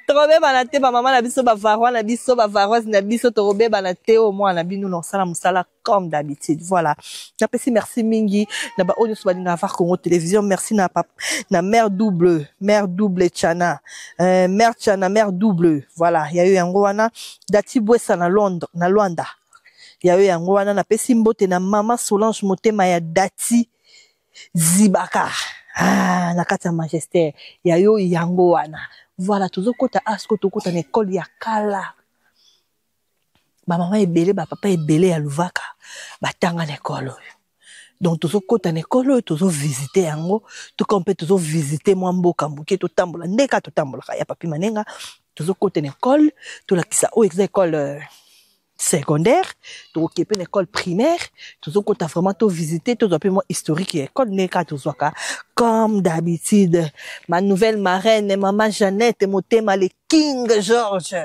trop beba na te ba maman na biso ba varwa na biso ba varwa na biso to beba na te au moins na bino non sala musala comme d'habitude voilà j'apprécie merci mingi na ba onyo so balinga voir Congo télévision merci na papa na mère double Chana mère Chana mère double voilà ya yo yango wana dati bwesa na Londres na Luanda yayo yango wana na pesi mbote na mama Solange Motema ya dati zibaka na kati ya Manchester yayo yango wana voilà tozokota asko tokota na école ya kala ba mama ebele ba papa ebele ya Luvaka batanga na école donc tozokota na école tozo visiter yango to kompe tozo visiter mwa mboka mbuke to tambola ndeka to tambola ya papi manenga tozokota na école to lakisa o école secondaire to occupé une école primaire tout qu'on t'a vraiment tout visité tout un peu moins historique école neka tout ça comme d'habitude ma nouvelle marraine maman Jeannette Motema le King George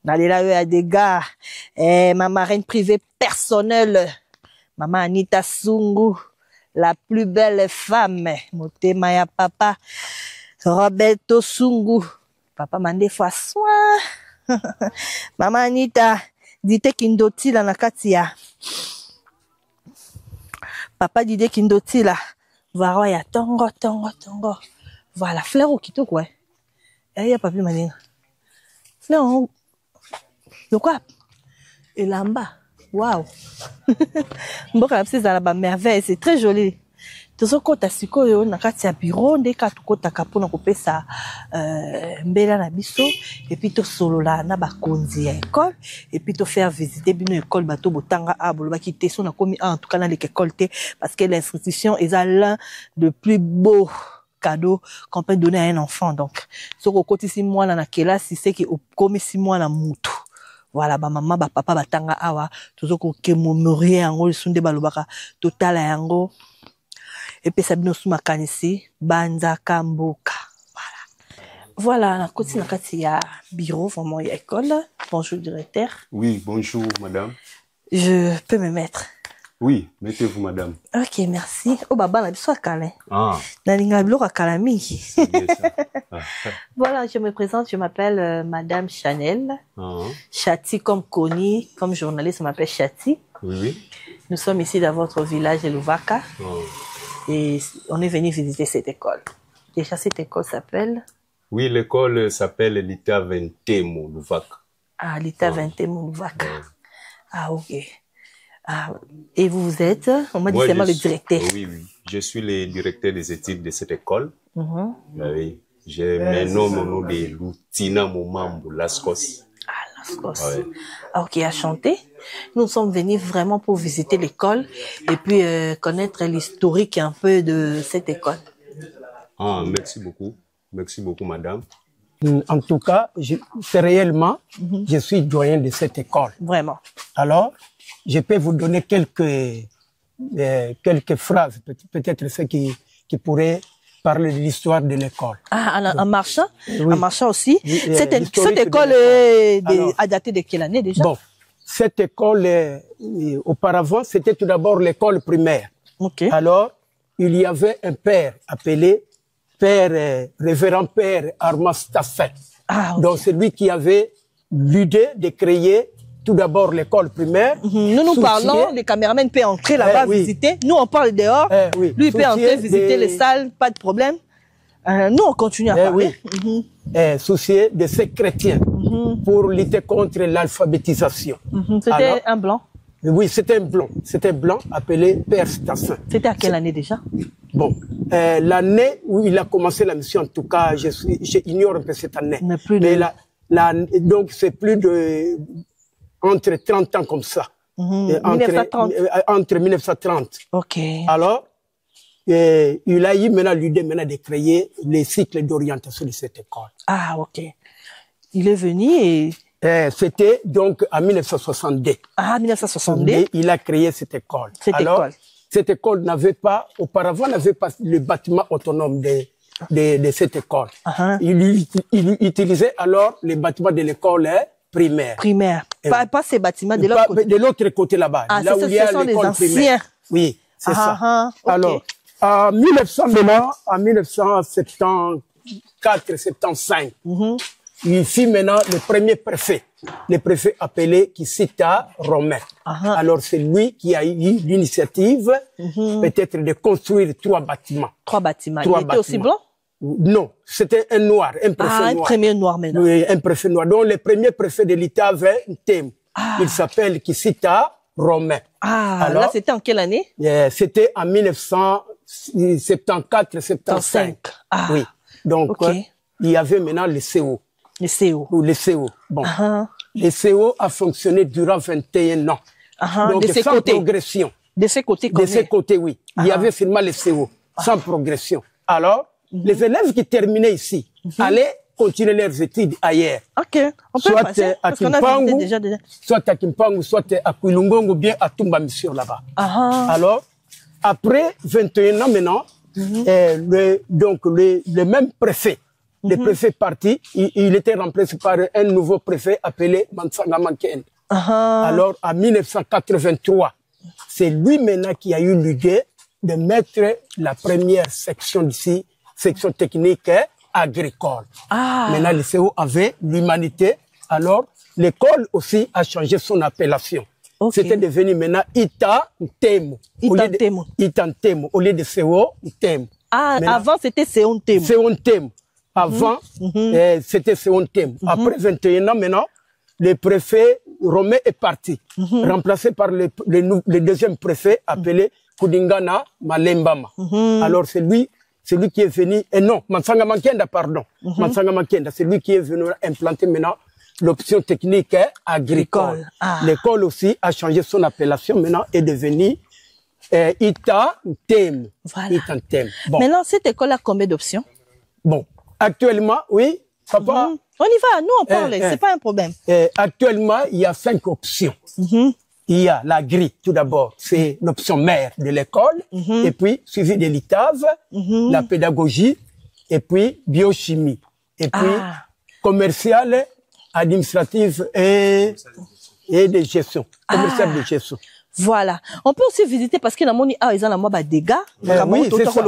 d'aller là à des gars ma marraine privée personnelle maman Anita Sungu la plus belle femme Motema ya papa Roberto Sungu papa mande fois soin maman Anita dite kindoti la nakati ya papa dide kindoti la varo ya tongo voilà fleur okito quoi et ya papi maninga fleur de quoi elamba waouh mboka la psi za ba merveille c'est très joli tozokota sikoyo na kati ya bureau ndeka tukotaka mpona kopesa mbela na biso et puis tosolola na bakonzi ya école et puis faire visiter bino école bato botanga bolobaki te so na komi en tout cas na l'école te parce que l'institution est l'un de plus beaux cadeaux qu'on peut donner à un enfant donc so kokotisi mwana na kelasi c'est que okomisi mwana mutu voilà ba maman ba papa batanga awa tozoko kemomerie yango sunde balobaka totala yango et puis sabino sumakanisi banzaka mboka voilà na koti na kati ya bureau vraiment ya école bonjour directeur oui bonjour madame je peux me mettre oui mettez-vous madame ok merci oh baba na biso akale na linga biloko akala mingi voilà je me présente je m'appelle madame Chanel Chati comme Connie comme journaliste on m'appelle Chati oui nous sommes ici dans votre village de Luvaka et on est venu visiter cette école. Déjà, cette école s'appelle? Oui, l'école s'appelle l'ITA Ventemo Luvaka. Ah, l'ITA Ventemo Luvaka. Ah, ok. Ah, et vous êtes? On m'a dit seulement le directeur. Oui, oui. Je suis le directeur des études de cette école. Oui. J'ai mes noms de Loutina Momambo Lascos. Ah, Lascos. Ouais. Ok, à chanter. Nous sommes venus vraiment pour visiter l'école et puis connaître l'historique un peu de cette école. Ah, merci beaucoup. Merci beaucoup, madame. En tout cas, c'est réellement, je suis doyen de cette école. Vraiment. Alors, je peux vous donner quelques phrases, peut-être ceux qui pourraient parler de l'histoire de l'école. Ah, en marchant, oui. En marchant aussi. Oui, cette école a daté de quelle année déjà? Bon, cette école, auparavant, c'était tout d'abord l'école primaire. Okay. Alors, il y avait un père appelé révérend père Armand Staffet. Ah, okay. Donc, c'est lui qui avait l'idée de créer tout d'abord l'école primaire. Nous parlons, les caméramans peuvent entrer là-bas, visiter. Nous, on parle dehors. Oui. Lui, il peut entrer, visiter les salles, pas de problème. Nous, on continue à parler. Soucier de ces chrétiens pour lutter contre l'alphabétisation. C'était un blanc? Oui, c'était un blanc. C'était un blanc appelé Père Stassin. C'était à quelle année déjà? Bon, l'année où il a commencé la mission, en tout cas, j'ignore un peu cette année. Donc, c'est plus de... entre 30 ans comme ça. 1930. Entre 1930. Ok. Alors, il a eu maintenant l'idée de créer les cycles d'orientation de cette école. Ah, ok. Il est venu et... C'était donc en 1962. Ah, 1962. Il a créé cette école. Cette école n'avait pas, auparavant, n'avait pas le bâtiment autonome de cette école. Il utilisait alors les bâtiments de l'école primaire. Primaire. Pas ces bâtiments de l'autre côté. De l'autre côté là-bas. Ah, là où il y a l'école primaire. Oui, c'est ça. Okay. Alors, en 1974-75, il fit maintenant le premier préfet. Le préfet appelé Kisita Romain. Alors, c'est lui qui a eu l'initiative, peut-être, de construire 3 bâtiments. 3 bâtiments. Il était aussi blanc? Non, c'était un noir, un préfet noir. Un premier noir maintenant. Oui, un préfet noir. Donc, le premier préfet de l'État avait un thème. Il s'appelle Kisita Romain. Alors, là, c'était en quelle année? C'était en 1974-75. Oui. Donc, il y avait maintenant le CO. Le CO. Ou le CO. Bon. Le CO a fonctionné durant 21 ans. Donc, sans progression. De ces côtés, de ces côtés, oui. Il y avait seulement le CO, sans progression. Alors, les élèves qui terminaient ici allaient continuer leurs études ailleurs. Ok, on peut passer, parce qu'on a visité déjà. Soit à Kimpangu, soit à Kwilungongo, ou bien à Tumba Mission là-bas. Alors, après 21 ans maintenant, donc le même préfet, le préfet parti, il était remplacé par un nouveau préfet appelé Mansanga Manken. Alors, en 1983, c'est lui maintenant qui a eu l'idée de mettre la première section d'ici, section technique agricole. Maintenant, le CO avait l'humanité. Alors, l'école aussi a changé son appellation. C'était devenu maintenant Ita-Ntemu. Ita-Ntemu. Au lieu de CO, Ntemu. Avant, c'était CO-Ntemu. CO-Ntemu. Avant, c'était CO-Ntemu. Après 21 ans maintenant, le préfet Romain est parti, remplacé par le deuxième préfet appelé Kudingana Malembama. Alors, c'est lui qui est venu, non, Mansanga Mankenda, pardon. Mansanga Mankenda, c'est lui qui est venu implanter maintenant l'option technique agricole. L'école aussi a changé son appellation maintenant et est devenue Ita-Ntemu. Voilà. Maintenant, cette école a combien d'options? Bon, actuellement, oui, papa. On y va, nous on parle, c'est pas un problème. Actuellement, il y a 5 options. Il y a la grille, tout d'abord, c'est l'option mère de l'école, et puis suivi de l'ITAV, la pédagogie, et puis biochimie, et puis commerciale, administrative et de gestion, commerciale de gestion. Voilà. On peut aussi visiter parce qu'il y a des dégâts. Oui, c'est ça.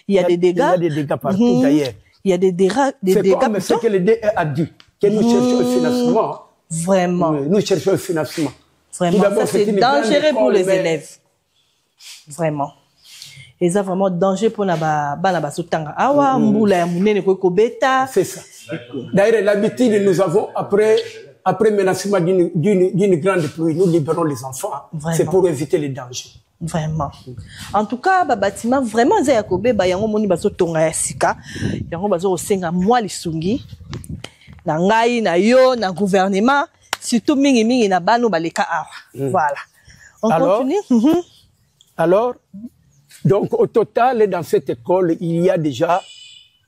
Il y a des dégâts. Il y a des dégâts partout, d'ailleurs. Il y a des dégâts. C'est comme ce que l'idée a dit, que nous cherchons le financement. Vraiment. Nous cherchons le financement. Vraiment, ça c'est dangereux pour les élèves. Vraiment. Et ça vraiment danger pour les élèves. C'est ça. D'ailleurs, l'habitude, nous avons, après menacement d'une grande pluie, nous libérons les enfants. C'est pour éviter les dangers. Vraiment. En tout cas, bâtiment vraiment za yakobe ba yango moni bazo tonga ya sika. Yango bazo osenga moi lisungi. Na ngai na yo na gouvernement, surtout mingi na bano baleka awa. Voilà. On continue. Alors, donc au total dans cette école, il y a déjà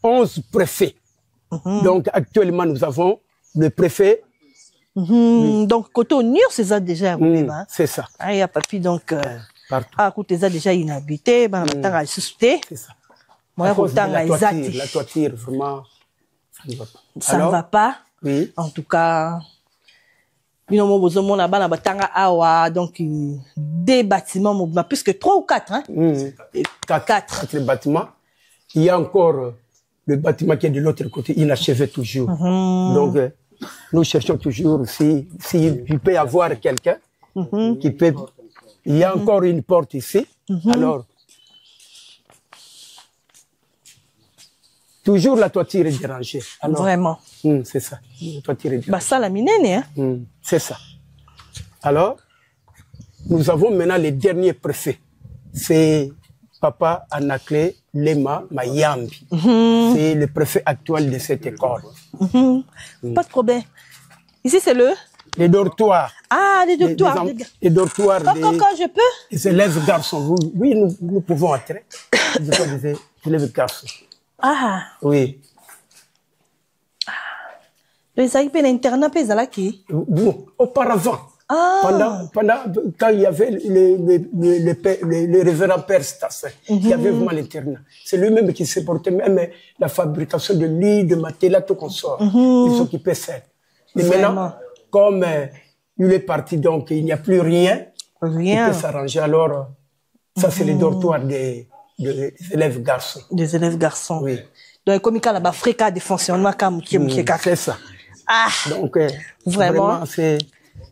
11 préfets. Donc actuellement nous avons le préfet. Donc côté Nur c'est ça déjà. C'est ça. Ah il y a papi donc ah côté ça déjà inhabité, ben tanga suscité. C'est ça. Moi tanga exact. La toiture vraiment ça ne va pas. Oui. En tout cas bino mo bozo mona bana batanga awa donc des bâtiments plus que 3 ou 4 hein. 4 bâtiments. Il y a encore le bâtiment qui est de l'autre côté, inachevé toujours. Donc, nous cherchons toujours si il peut y avoir quelqu'un qui peut... Il y a encore une porte ici. Alors, toujours la toiture est dérangée. Alors, vraiment. C'est ça. La toiture est dérangée. Bah ça, la minenne, hein? C'est ça. Alors, nous avons maintenant les derniers préfets. C'est Papa Anaclé Lema Mayambi. C'est le préfet actuel de cette école. Pas de problème. Ici, c'est les dortoirs. Ah, les dortoirs. Les dortoirs quand je peux. Les élèves garçons. Oui, nous pouvons entrer. Les élèves garçons. Ah. Oui. Les aïpes l'internat, qui bon, auparavant. Ah. Pendant quand il y avait le révérend Père Stassin, il y avait vraiment l'internat. C'est lui-même qui se portait même la fabrication de lits, de matelas, tout consort. Il s'occupait seul. Et maintenant, comme il est parti, donc il n'y a plus rien. Il peut s'arranger. Alors, ça c'est les dortoirs des élèves garçons. Des élèves garçons. Oui. Donc, comme il y a la fréquence de fonctionnement, c'est ça. Ah. Donc, vraiment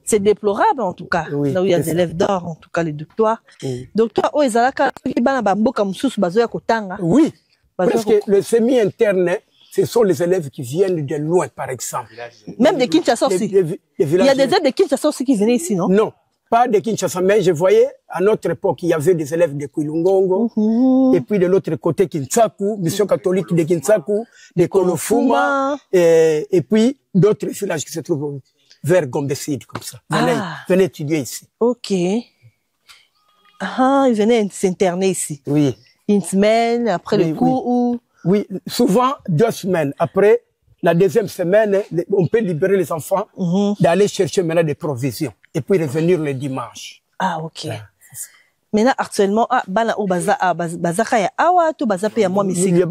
c'est déplorable en tout cas. Oui, là où il y a des élèves d'or, en tout cas les doctoires. Docteur, oh, ils oui, parce que le semi-interne, ce sont les élèves qui viennent de loin, par exemple. Même de Kinshasa aussi. Il y a des élèves de Kinshasa aussi qui venaient ici, non? Non, pas de Kinshasa, mais je voyais à notre époque, il y avait des élèves de Kwilungongo, et puis de l'autre côté, Kinsaku, mission catholique de Kinsaku, de Kolofuma, et puis d'autres villages qui se trouvent vers Gombeside, comme ça. Venez étudier ici. Ok. Ah, ils venaient s'interner ici. Oui. Une semaine après le cours ou... Oui, souvent 2 semaines. Après la deuxième semaine, on peut libérer les enfants d'aller chercher maintenant des provisions et puis revenir le dimanche. Ah, ok. Maintenant, actuellement, bana ou bazaka ya awa to bazape ya moi misika.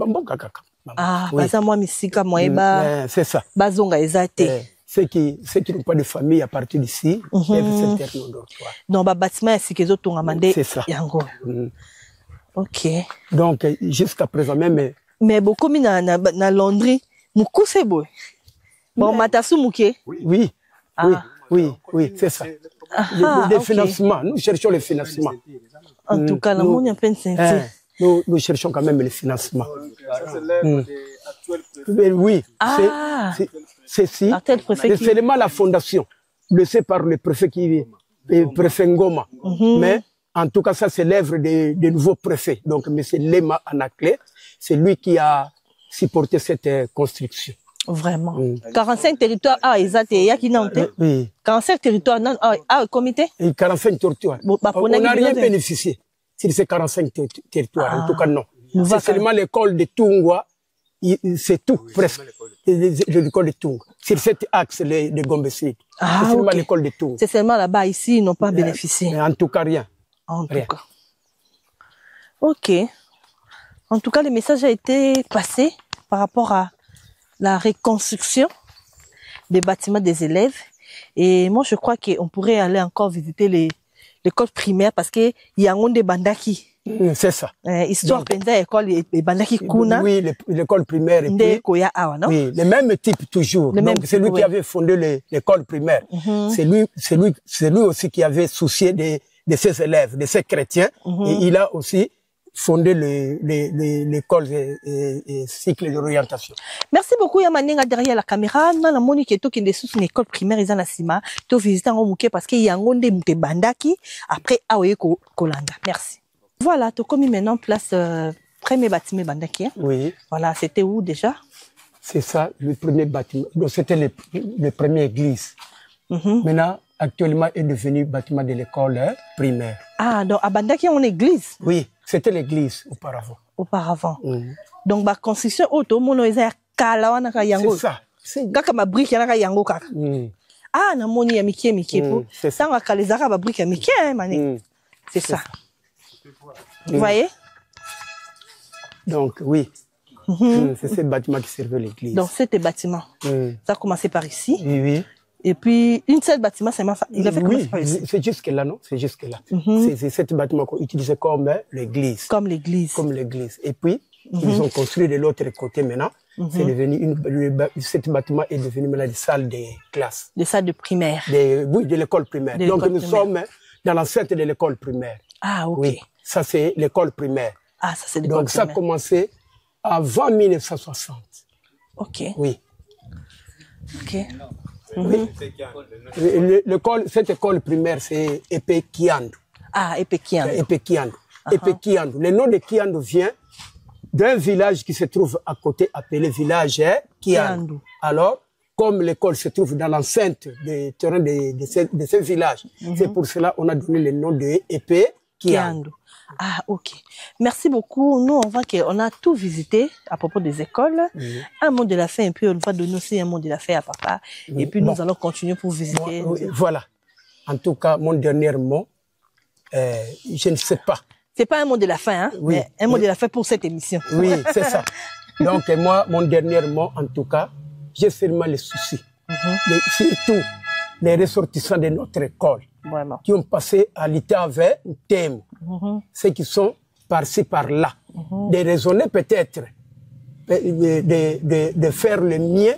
Ah, baza moi misika moi eba. C'est ça. Bazonga ezate. Ceux qui n'ont pas de famille à partir d'ici peuvent s'interner au dortoir. Donc, le bâtiment est c'est ça. Ok. Donc, jusqu'à présent même... Mais beaucoup na laundry, moukou c'est beau. Bon, matasu mouké. Oui, c'est ça. Les financements, nous cherchons le financement. En tout cas, la monde est peine sentir. Nous cherchons quand même le financement. Oui, c'est seulement la fondation, laissée par le préfet préfet Ngoma. Mais en tout cas, ça c'est l'œuvre des nouveaux préfets. Donc, M. Lema Anaclé, c'est lui qui a supporté cette construction. Vraiment. 45 territoires, il y a qui n'ont pas. 45 territoires, comité. 45 territoires. On n'a rien bénéficié sur ces 45 territoires. En tout cas, non. C'est seulement l'école de Tungwa. C'est tout, presque. L'école de Tunga. Sur cet axe de Gombeside. C'est seulement l'école de Tunga. C'est seulement là-bas, ici, ils n'ont pas bénéficié. En tout cas, rien. En tout cas. Ok. En tout cas, le message a été passé par rapport à la reconstruction des bâtiments des élèves. Et moi, je crois qu'on pourrait aller encore visiter l'école primaire parce qu'il y a un des bandaki. C'est ça. Histoire de l'école et bandaki kuna. Oui, l'école primaire. Oui, le même type toujours. Donc, c'est lui qui avait fondé l'école primaire. C'est lui aussi qui avait soucié de ses élèves, de ses chrétiens. Et il a aussi fonder l'école et cycle d'orientation. Merci beaucoup Yamaninga derrière la caméra. Na moni keto qui est sous une école primaire ils en asima. To visiter en mouké parce qu'il y a un gonde mouté bandaki après aoye kolanda. Merci. Voilà, to comme maintenant place premier bâtiment bandaki. Hein? Oui. Voilà, c'était où déjà? C'est ça, le premier bâtiment. Donc c'était le premier église. Maintenant, actuellement, est devenu bâtiment de l'école primaire. Ah, donc à bandaki on église? Oui. C'était l'église auparavant. Auparavant. Donc, la construction auto, c'est ça. Kaka ma brique yana yango kaka. Ah, na moni ya mikie po. C'est ça. Tanga kalezaka ba brique ya mikie mané. C'est ça. Vous voyez? Donc, oui. C'est ce bâtiment qui servait l'église. Donc, c'était bâtiment. Ça a commencé par ici. Oui. Et puis, une seule bâtiment, il a fait oui, par ici. C'est jusque là, non? C'est jusque là. C'est cet bâtiment qu'on utilisait comme l'église. Comme l'église. Comme l'église. Et puis, ils ont construit de l'autre côté maintenant. C'est devenu cet bâtiment est devenu maintenant des salles de classe. Des salles de primaire. Oui, de l'école primaire. Donc, nous sommes dans l'enceinte de l'école primaire. Ah, ok. Oui, ça c'est l'école primaire. Ah, ça c'est l'école primaire. Donc, ça a commencé avant 1960. Ok. Oui. Ok. Oui. Cette école primaire, c'est Épée Kiandu. Ah, Épée Kiandu. Épée Kiandu. Épée Kiandu. Le nom de Kiandu vient d'un village qui se trouve à côté, appelé village Kiandu. Alors, comme l'école se trouve dans l'enceinte des terrains de ce village, c'est pour cela qu'on a donné le nom de Épée Kiandu. Ah, ok. Merci beaucoup. Nous, on a tout visité à propos des écoles. Un mot de la fin, et puis on va donner aussi un mot de la fin à papa. Et puis nous allons continuer pour visiter. Voilà. En tout cas, mon dernier mot, je ne sais pas. C'est pas un mot de la fin, hein, mais un mot de la fin pour cette émission. Oui, c'est ça. Donc, moi, mon dernier mot, en tout cas, j'ai seulement les soucis. Surtout, les ressortissants de notre école. Vraiment. Qui ont passé à l'état avec un thème. Ceux qui sont par-ci, par-là. De raisonner peut-être, de faire le mieux,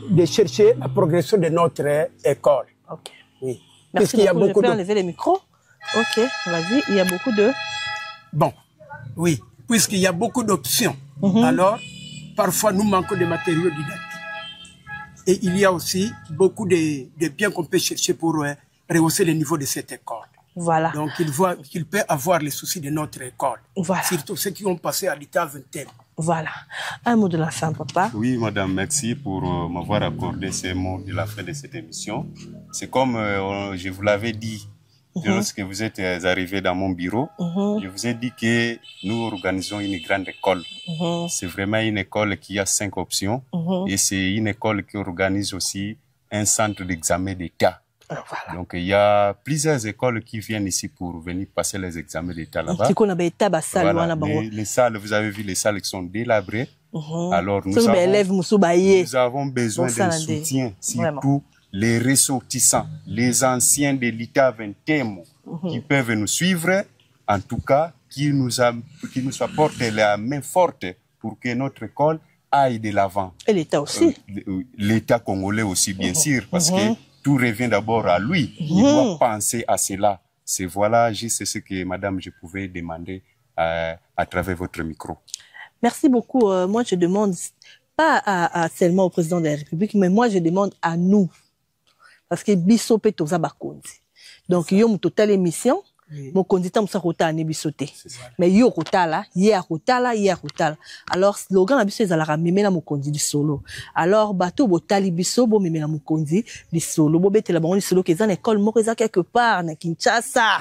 de chercher la progression de notre école. Ok. Oui. Merci beaucoup. Il y a beaucoup je peux enlever les micros. Ok, vas-y. Il y a beaucoup de... Bon, oui. Puisqu'il y a beaucoup d'options, alors, parfois, nous manquons de matériaux didactiques. Et il y a aussi beaucoup de biens qu'on peut chercher pour rehausser le niveau de cette école. Voilà. Donc, il peut avoir les soucis de notre école. Voilà. Surtout ceux qui ont passé à l'état vingtaine. Voilà. Un mot de la fin, papa. Oui, madame, merci pour m'avoir accordé ces mots de la fin de cette émission. C'est comme je vous l'avais dit lorsque vous êtes arrivé dans mon bureau. Je vous ai dit que nous organisons une grande école. C'est vraiment une école qui a 5 options. Et c'est une école qui organise aussi un centre d'examen d'État. Voilà. Donc, il y a plusieurs écoles qui viennent ici pour venir passer les examens d'État là-bas. Voilà. Les salles, vous avez vu les salles qui sont délabrées. Alors, nous avons besoin d'un soutien, surtout les ressortissants, les anciens de l'État 21 qui peuvent nous suivre, en tout cas, qui nous apportent la main forte pour que notre école aille de l'avant. Et l'État aussi. L'État congolais aussi, bien sûr, parce que tout revient d'abord à lui. Il doit penser à cela. C'est voilà juste ce que, madame, je pouvais demander à travers votre micro. Merci beaucoup. Moi, je demande, pas seulement au président de la République, mais moi, je demande à nous. Parce que biso pe toza bakonzi. Donc, yo total émission, mon candidat moussa rota ne bisoté. Mais yo rota là, hier rota là. Alors, slogan la biso ezalaka meme na mokonzi du solo. Alors, bato botali biso bo meme na mokonzi du solo. Bo bete la bango du solo que dans école moko eza quelque part na Kinshasa.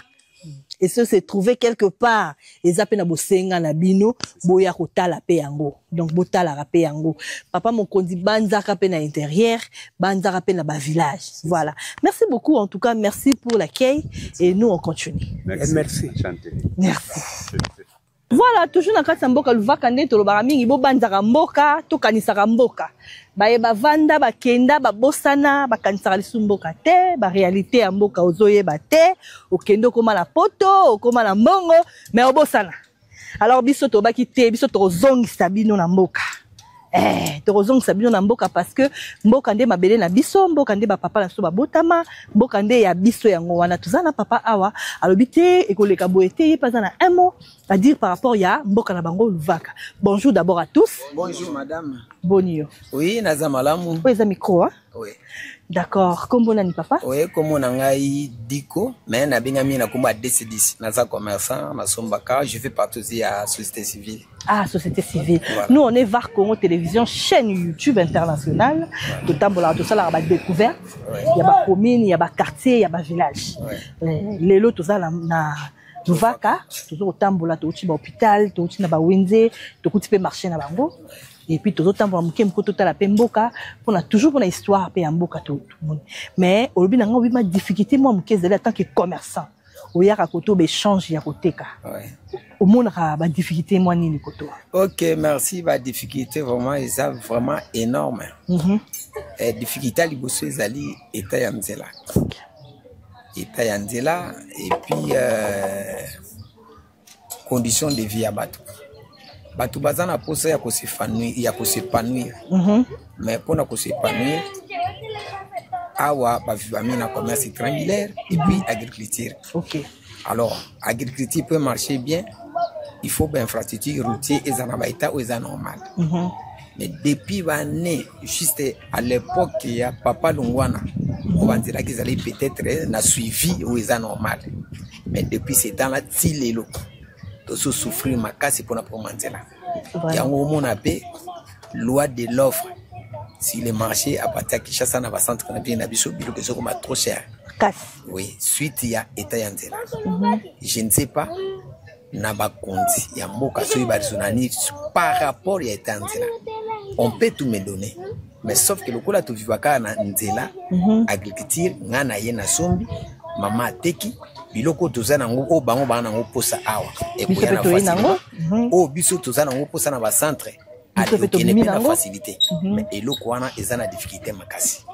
Et ça s'est trouvé quelque part. Et appena bosenga na bino boya rotala pe yango. Donc botala rape yango. Papa mon kondi banza rape na intérieur, banza rape na ba village. Voilà. Merci beaucoup en tout cas, merci pour l'accueil et nous on continue. Merci. Merci. Voilà, toujours dans kati mboka luvaka nde tolobaka mingi bo banzaka mboka to kanisaka mboka. Baye bavanda bakenda babosana bakanisaka lisu mboka te, ba réalité ya mboka ozoyeba te, okendo koma na poto, okoma na mbongo, mais obosana. Alors biso tobaki te, biso tozongisa bino na mboka. torozong sabino na mboka parce que mboka nde mabele na biso mboka nde ba papa na so ba botama mboka nde ya biso yango wana tuzana papa awa alobité ekoleka boete pas na un mot à dire par rapport ya mboka na bango luvaka. Bonjour d'abord à tous. Bonjour madame. Bonio. Oui, naza malamu. Oui, za micro hein. Oui. D'accord. Comment on a papa? Oui, comme on a Diko, mais na bingami na kumba DC10. Naza commerçant, na sombaka, je fais partie aussi à société civile. Ah, société civile. Voilà. Nous on est VAR Congo Télévision, chaîne YouTube internationale. Tout le temps tout ça là ba découverte. Il y a ba commune, il y a ba quartier, il y a ba village. Les lots tout ça na Vaka, toujours au tambola, tout au hôpital, tout na ba Wenze, tout petit peu marché na bango. Et puis tout autant pour mukem ko tota la pemboka pour na toujours pour la histoire pe mboka tout monde. Mais au lobby na nga ma difficulté moi mukeze en tant que commerçant. Au yaka koto be change ya koteka. Ouais. Au monde ra ba difficulté moi ni koto. OK, merci ba difficulté vraiment ça vraiment énorme. Difficulté liboso ezali eta ya nzela. Eta ya nzela et puis conditions de vie à bateau. Batu bazana posa ya s'épanouir mais pour na s'épanouir awa bavivami na commerce triangulaire et puis agriculture. OK. Alors agriculture peut marcher bien, il faut bien infrastructure routier et zanabaita ou za normal. Mais depuis l'année juste à l'époque il y a papa Lungwana on va dire qu'ils allaient peut-être na suivi ou za normal. Mais depuis ces temps-là tilelo to souffrir ma casse pour la commenter là. Il y a un moment appelé loi de l'offre. Si le marché à partir de Kinshasa na centre canadien na biso bilo que c'est comme trop cher. Oui, suite il y a état yanzela. Je ne sais pas na ba konti ya mboka so ibalizonani par rapport ya état yanzela. On peut tout me donner. Mais sauf que le kola to vivaka na nzela agriculture ngana ye na sombi mama teki biloko tozana ngo o bango bana ngo posa awa e koya na facilité o biso tozana ngo posa na ba centre a na facilité mais eloko wana ezana difficulté makasi.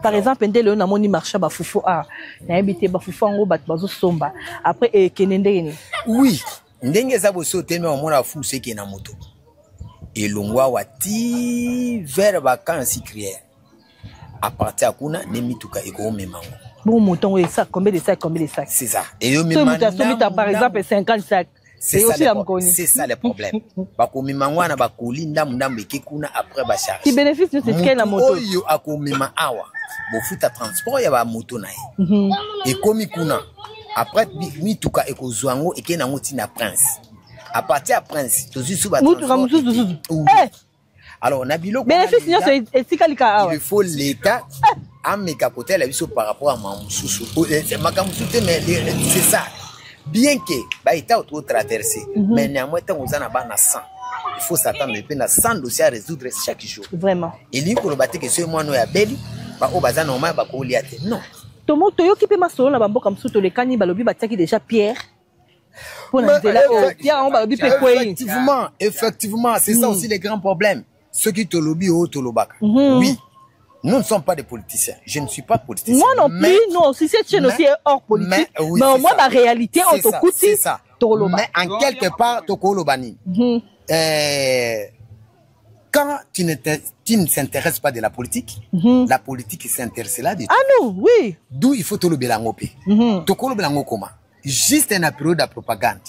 Par exemple ndele na moni marché ba fufu a na habité ba fufu ngo bat bazo somba après e kenendeni. Oui, ndenge za boso teme o mona fu ce qui na moto elongwa wati vers vacances crière à partir à kuna ne mituka eko memango. Bon mouton et ça combien de sacs c'est ça et yo mimana par exemple 50 sacs c'est ça le problème bakomima ngwana bakolinda ndambe kekuna après ba charge qui bénéfice c'est quelle la moto oyo akomima awa bo futa transport ya ba moto na ye et komi kuna après mituka ekozwango ekena ngoti na prince à partir à prince tozu suba alors na biloko bénéfice c'est sikalika awa il faut l'état ameka côté la biso par rapport à mamususu c'est makamususu mais c'est ça bien que ba état auto traverser mais néanmoins tant aux ana bana 100 il faut s'attendre pe na 100 dossiers à résoudre chaque jour vraiment et li ko lobate que ce mois no ya beli ba o baza normal ba ko liate non tomo toyo ki pe masolo na bamboka msusu to le kani balobi batiaki déjà Pierre pour la Pierre on balobi pe quoi effectivement c'est ça aussi les grands problèmes ceux qui te lobby au to lobaka oui. Nous ne sommes pas des politiciens. Je ne suis pas politicien. Moi non plus. Non, si cette chaîne aussi est hors politique. Mais au moins, la réalité, on te coûte. C'est ça. Mais en quelque part, Tokolo Bani. Quand tu ne s'intéresses pas de la politique s'intéresse là. Ah non, oui. D'où il faut Tokolo Belangope. Tokolo Belango comment? Juste un période de propagande.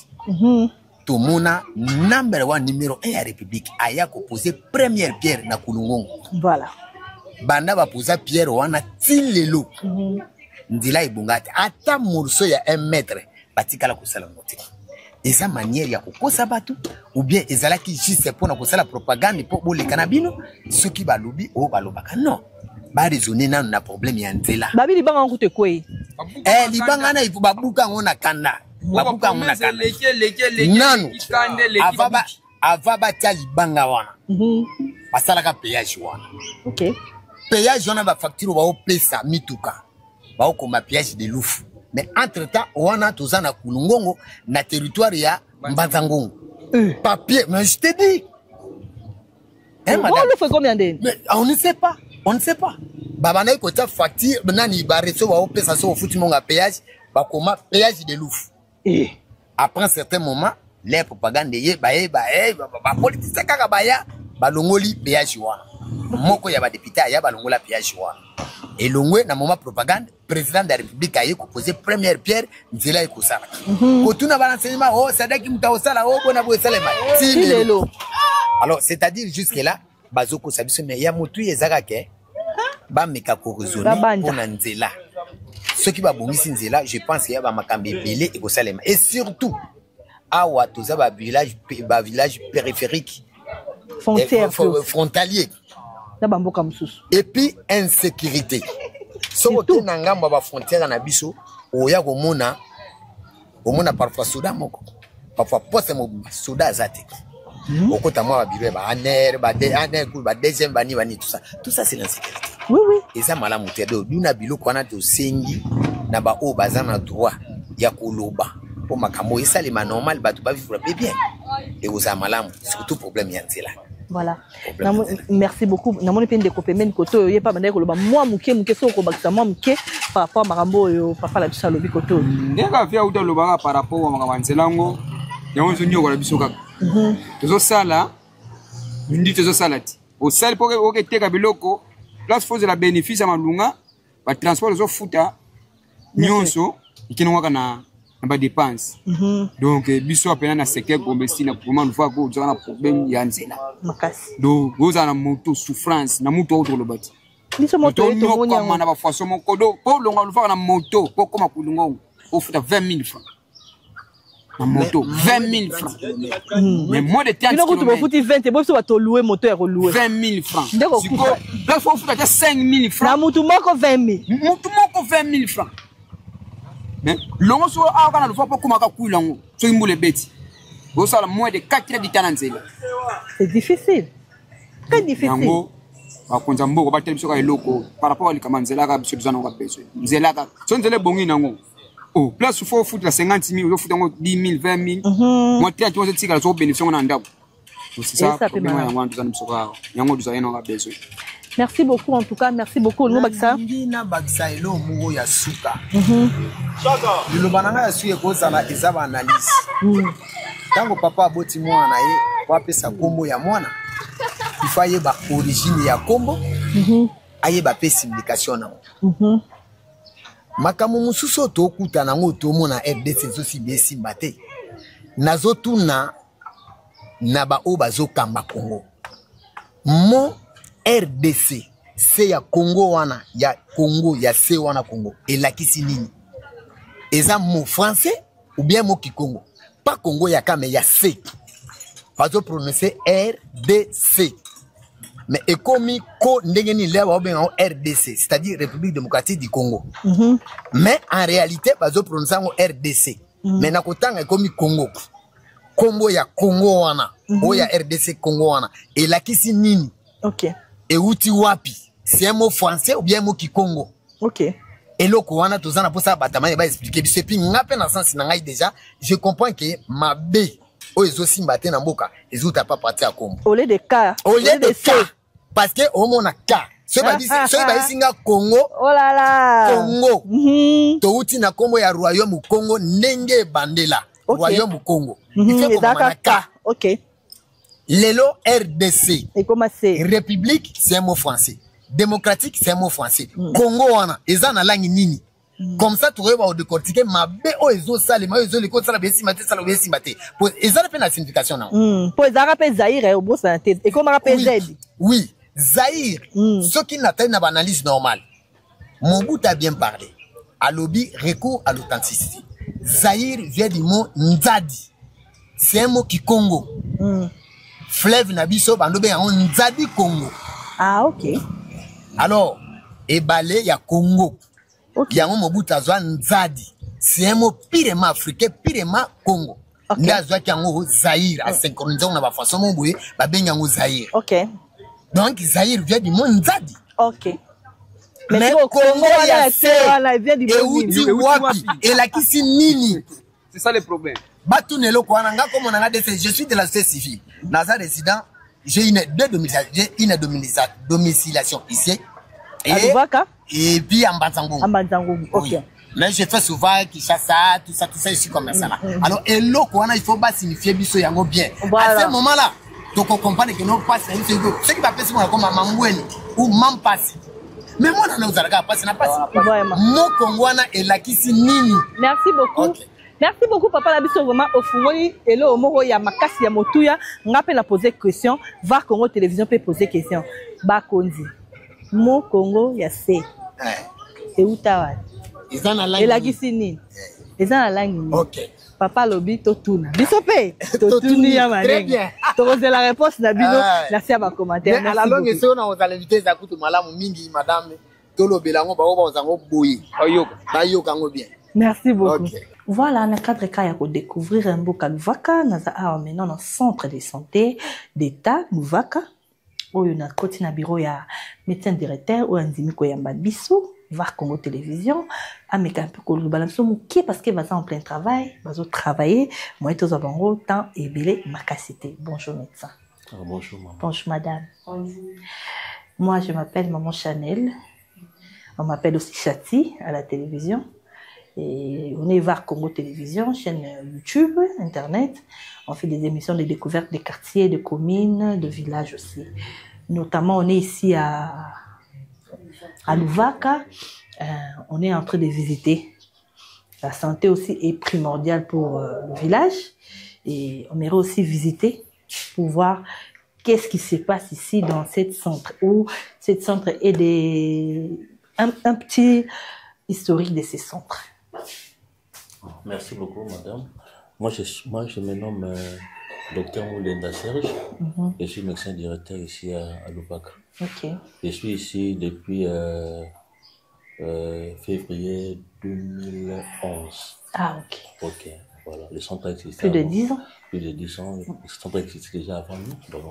Tomona number 1 numéro 1 à la République. Aya ko poser première pierre na Kulungongo. Voilà. Banda ba posa pierre wana tilelo ndila ibungati ata morceau ya 1 mètre batikala ko sala ngote eza manière ya kokosa batu ou bien ezala ki juste pour na ko sala propagande pour boleka na bino soki balobi o balobaka non ba raisonner na problème ya nzela babi libanga ngute kwei libanga na ifu babuka ngona kanda babuka ngona kanda nanu avaba tia libanga wana basala ka péage wana OK péage on a ba facture ba opesa mituka ba okoma péage de Lufu mais entre temps on a tozana Kulungongo na territoire ya Mbanzangongo papier mais je te dis madame on le fait combien d'années mais on ne sait pas baba na ko ta facture nani ba reso ba opesa so futi monga péage ba koma péage de Lufu après un certain moment les propagandes ye ba politique kaka baya balongoli péage wana moko ya ba député ya balongola péage wana et longwe na moment propagande président de la république a posé première pierre nzela ekosala ko tuna ba enseignement oh sadaki mutaosala oh bona bo salema tilelo alors c'est-à-dire jusque là bazoko sabiso mais ya mutu ezaka ke ba meka ko raisonner pour nzela ceux qui ba bongisi nzela je pense qu'il y a ba makambe belé ekosalema et surtout awa toza ba village périphérique frontalier et puis insécurité so que na ngambo ba frontière na biso oya komona parfois soda moko parfois poste mo soda azate okota moi ba biro ba aner ba deuxième bani tout ça c'est l'insécurité et ça malamu te do duna bilo kwana to sengi na ba o bazana droit ya koloba pour makambo esalema normal batu ba vivre bien et aux malamu surtout problème ya nzela. Voilà. Merci beaucoup. Namoni pe ndeko pemeni koto ye pa bandai koloba moi muke so ko bakisa moi muke par rapport marambo yo papa la biso lobi koto. Ndeka via uta loba par rapport wa makambo nzelango yango zonyo ko la biso kaka. Tozo sala ndi tozo salati. Au sel pour que teka biloko place faut de la bénéfice à malunga ba transport zo futa nyonso ikinwa kana ba dépense. Donc biso apena na secteur commercial na pour une fois ko na problème ya nzela. Makasi. Donc vous avez moto souffrance na moto autre le bati. Biso moto to monya na ba façon mon kodo pour longa le faire na moto pour comme kulungo au futa 20 000 francs. Na moto 20 000 francs. Mais moi de temps tu vas foutre 20 et biso va to louer moteur louer 20 000 francs. Là faut futa 5 000 francs. Na moto moko 20 000. Moto moko 20 000 francs. Mais l'on se a quand le fois pour comment couler sur une boule bête. Vous savez moins de 4 heures de temps. C'est difficile. Très difficile. Yango bakonza mboko bateli biso ka eloko par rapport à likamanzela ka biso bizana ka besoin. Nzela ka sonzele bongi nango. Oh, place faut foutre la 50 000, faut foutre 10 000, 20 000. Moi 30 000 c'est ça bénéfice on ndabo. C'est ça problème yango bizana biso ka yango bizana ka besoin. Merci beaucoup en tout cas, merci beaucoup no bakisa. Ngina bakisa elo mungo ya suka. Lilo bananga ya suye ko sana ezaba analyse. Tango papa aboti mwana ye wapesa kombo ya mwana. Ifaye ba origine ya kombo. Aye ba pesa implication na. Makamu mususo to kuta na ngoto mona RDC zo si besi mbate. Nazo tuna na ba o bazo kamba Congo. Mo RDC c'est ya Congo wana ya Congo ya C wana Congo et la kisi nini eza mot français ou bien mot Kikongo pas Congo ya kame ya C pas de prononcer RDC mais ekomi ko ndenge ni lewa obenga RDC c'est-à-dire République démocratique du Congo mais en réalité pas de prononcer RDC mais na kotanga ekomi Congo Congo ya Congo wana o ya RDC Congo wana et la kisi nini. OK. Et outi wapi? C'est un mot français ou bien un mot Kikongo? OK. Et là, quand on a tout ça, pour ça, il va expliquer. C'est puis, dans sens déjà, je comprends que ma B, oh, ils aussi battent dans boka, ils ont pas parti à Congo. Au lieu de cas. Au lieu de cas. Parce que, au moins, on a cas. Ce qui Congo. Oh là là. Congo. To outi na Congo ya royaume Congo, nenge bandela. Royaume Congo. Il fait comme un cas. OK. Lelo RDC. Et comment c'est? République, c'est un mot français. Démocratique, c'est un mot français. Congo, wana, eza na langue nini. Comme ça, tu vas décortiquer ma béo ezo sale, ma ezo l'école sale besi mate, sale besi mate. Pour eza la signification na. Pour eza rappel Zaïre au bout de la tête. Et comment rappel Z? Oui, Zaïre. Ce qui n'a pas une analyse normale. Mobutu a bien parlé. À lobby, recours à l'authenticité. Zaïre vient du mot Nzadi. C'est un mot qui Congo. Fleuve Nabiso, Bandobe, on Nzadi Congo. Ah, OK. Alors, Ebale, il y a Congo. Il y a un mot Boutazwa Nzadi. C'est un mot pirement africain, pirement Congo. Il y a un Zaïre, à synchroniser, on a la façon de bouiller, il y a un Zaïre. OK. Donc, Zaïre vient du mot Nzadi. OK. Mais Congo, il y a c'est. Et la qui Nini. C'est ça le problème. Je suis de la société civile. Naza résident, j'ai une domiciliation ici. Et puis en Banzango. OK. Mais je fais souvent Kinshasa, tout ça, je suis comme ça. Alors, et là, il faut pas signifier biso yango bien. À ce moment-là, toko comprendre que non passe ce qui va passer comme mamangweni ou mam passe mais moi na uzalaka passe na passe mo kongwana elakisi nini. Merci beaucoup. Okay. Merci beaucoup papa la biso vraiment au fungoli elo moko ya makasi ya motuya ngape na poser question va Congo télévision peut poser question ba konzi mo Congo ya se et utawa ezana langi elakisi nini ezana langi. OK papa lobi totuna biso pe totuni ya malenga. Très bien. Tokoze la réponse na bino na sia ba commentaire. À la longue c'est on a l'invité za kutu malamu mingi madame tolobelango ba oba ozango boyi bayoka ngo bien. Merci beaucoup. Okay. Voilà, dans le cadre de découvrir un beau Luvaka, nous avons maintenant un centre de santé d'État, Luvaka, où il y a un bureau, il y a un médecin directeur, ou un dimiko yamba biso, VAR Congo Télévision, avec un peu de balance, parce qu'il va en plein travail, il va travailler, moi, tous avons temps et belé ma capacité. Bonjour, médecin. Bonjour, maman. Bonjour, madame. Bonjour. Moi, je m'appelle Maman Chanel. On m'appelle aussi Chati à la télévision. Et on est VAR Congo Télévision, chaîne YouTube, Internet. On fait des émissions de découverte des quartiers, de communes, de villages aussi. Notamment, on est ici à Luvaka. On est en train de visiter. La santé aussi est primordiale pour le village. Et on aimerait aussi visiter pour voir qu'est-ce qui se passe ici dans cette centre. Où cette centre est un petit historique de ces centres. Merci beaucoup, madame. Moi, je me nomme Dr Moulenda Serge. Je suis médecin directeur ici à Luvaka. Okay. Je suis ici depuis février 2011. Ah, ok. Ok, voilà. Le centre existe. Plus de 10 ans. Plus de 10 ans. Le centre existe déjà avant nous. Donc,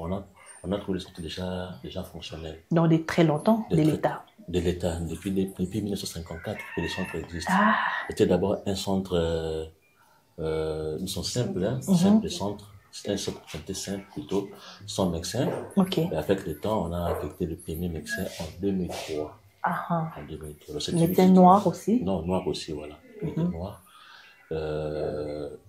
on a trouvé le centre déjà fonctionnel. Donc, de très longtemps, de l'État. De l'État, depuis 1954 que le centre existe. Ah. C'était d'abord un centre, ils sont simples, hein, simple centre. C'était un centre de santé simple plutôt, sans médecin. Okay. Et avec le temps, on a affecté le premier médecin en 2003. Ah. En 2003. Médecin noir aussi? Non, noir aussi, voilà. Médecin noir.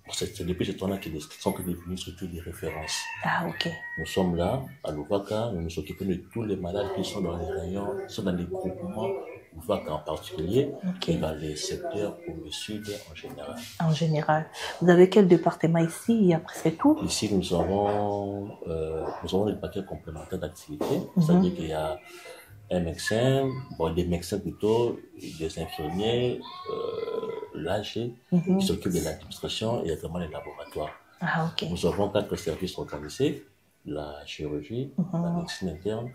C'est depuis ce temps-là que le centre est devenu une structure de référence. Ah, ok. Nous sommes là, à Luvaka, nous nous occupons de tous les malades qui sont dans les rayons, qui sont dans les groupements, Luvaka en particulier, et dans les secteurs ou le sud en général. En général. Vous avez quel département ici? Il y a presque tout? Ici, nous avons des paquets complémentaires d'activités, c'est-à-dire qu'il y a un médecin, des médecins plutôt, des infirmiers, l'AG, qui s'occupent de l'administration et également les laboratoires. Ah, ok. Nous avons 4 services organisés, la chirurgie, la médecine interne,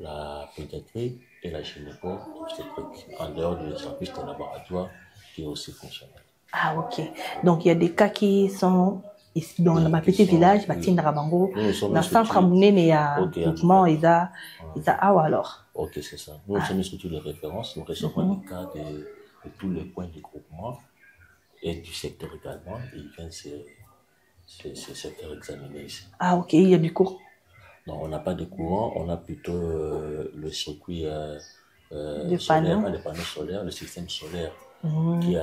la pédiatrie et la gynéco-obstétrique, en dehors des services de laboratoire qui est aussi fonctionnel. Ah, ok. Donc, il y a des cas qui sont ici dans ma petit village, Batine Rabango, dans le centre à Mounene, il y a groupement, il y a alors. Ok, c'est ça. Nous sommes une structure de référence, nous recevons des cas de tous les points du groupement et du secteur également. Ils viennent ces secteurs examinés ici. Ah, ok, il y a du cours? Non, on n'a pas de courant, on a plutôt le circuit des solaire, les panneaux solaires, le système solaire qui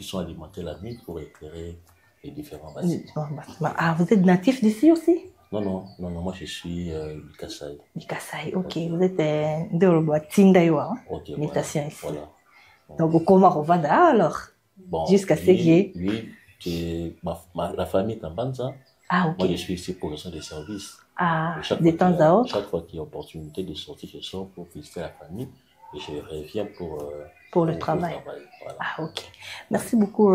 sont alimentés la nuit pour éclairer les différents bâtiments. Ah, vous êtes natif d'ici aussi? Non, moi je suis du Kasaï. Du Kasaï, ok. Vous êtes de Tindaïwa, ok, mutation ici. Voilà. Donc, comment on va là alors? Bon, jusqu'à ce que... Oui, la famille Kambanza. Ah, ok. Moi je suis ici pour raison des services. Ah, de temps à autre. Chaque fois qu'il y a opportunité de sortir, je sors pour visiter la famille et je reviens pour le travail. Voilà. Ah, ok. Merci beaucoup,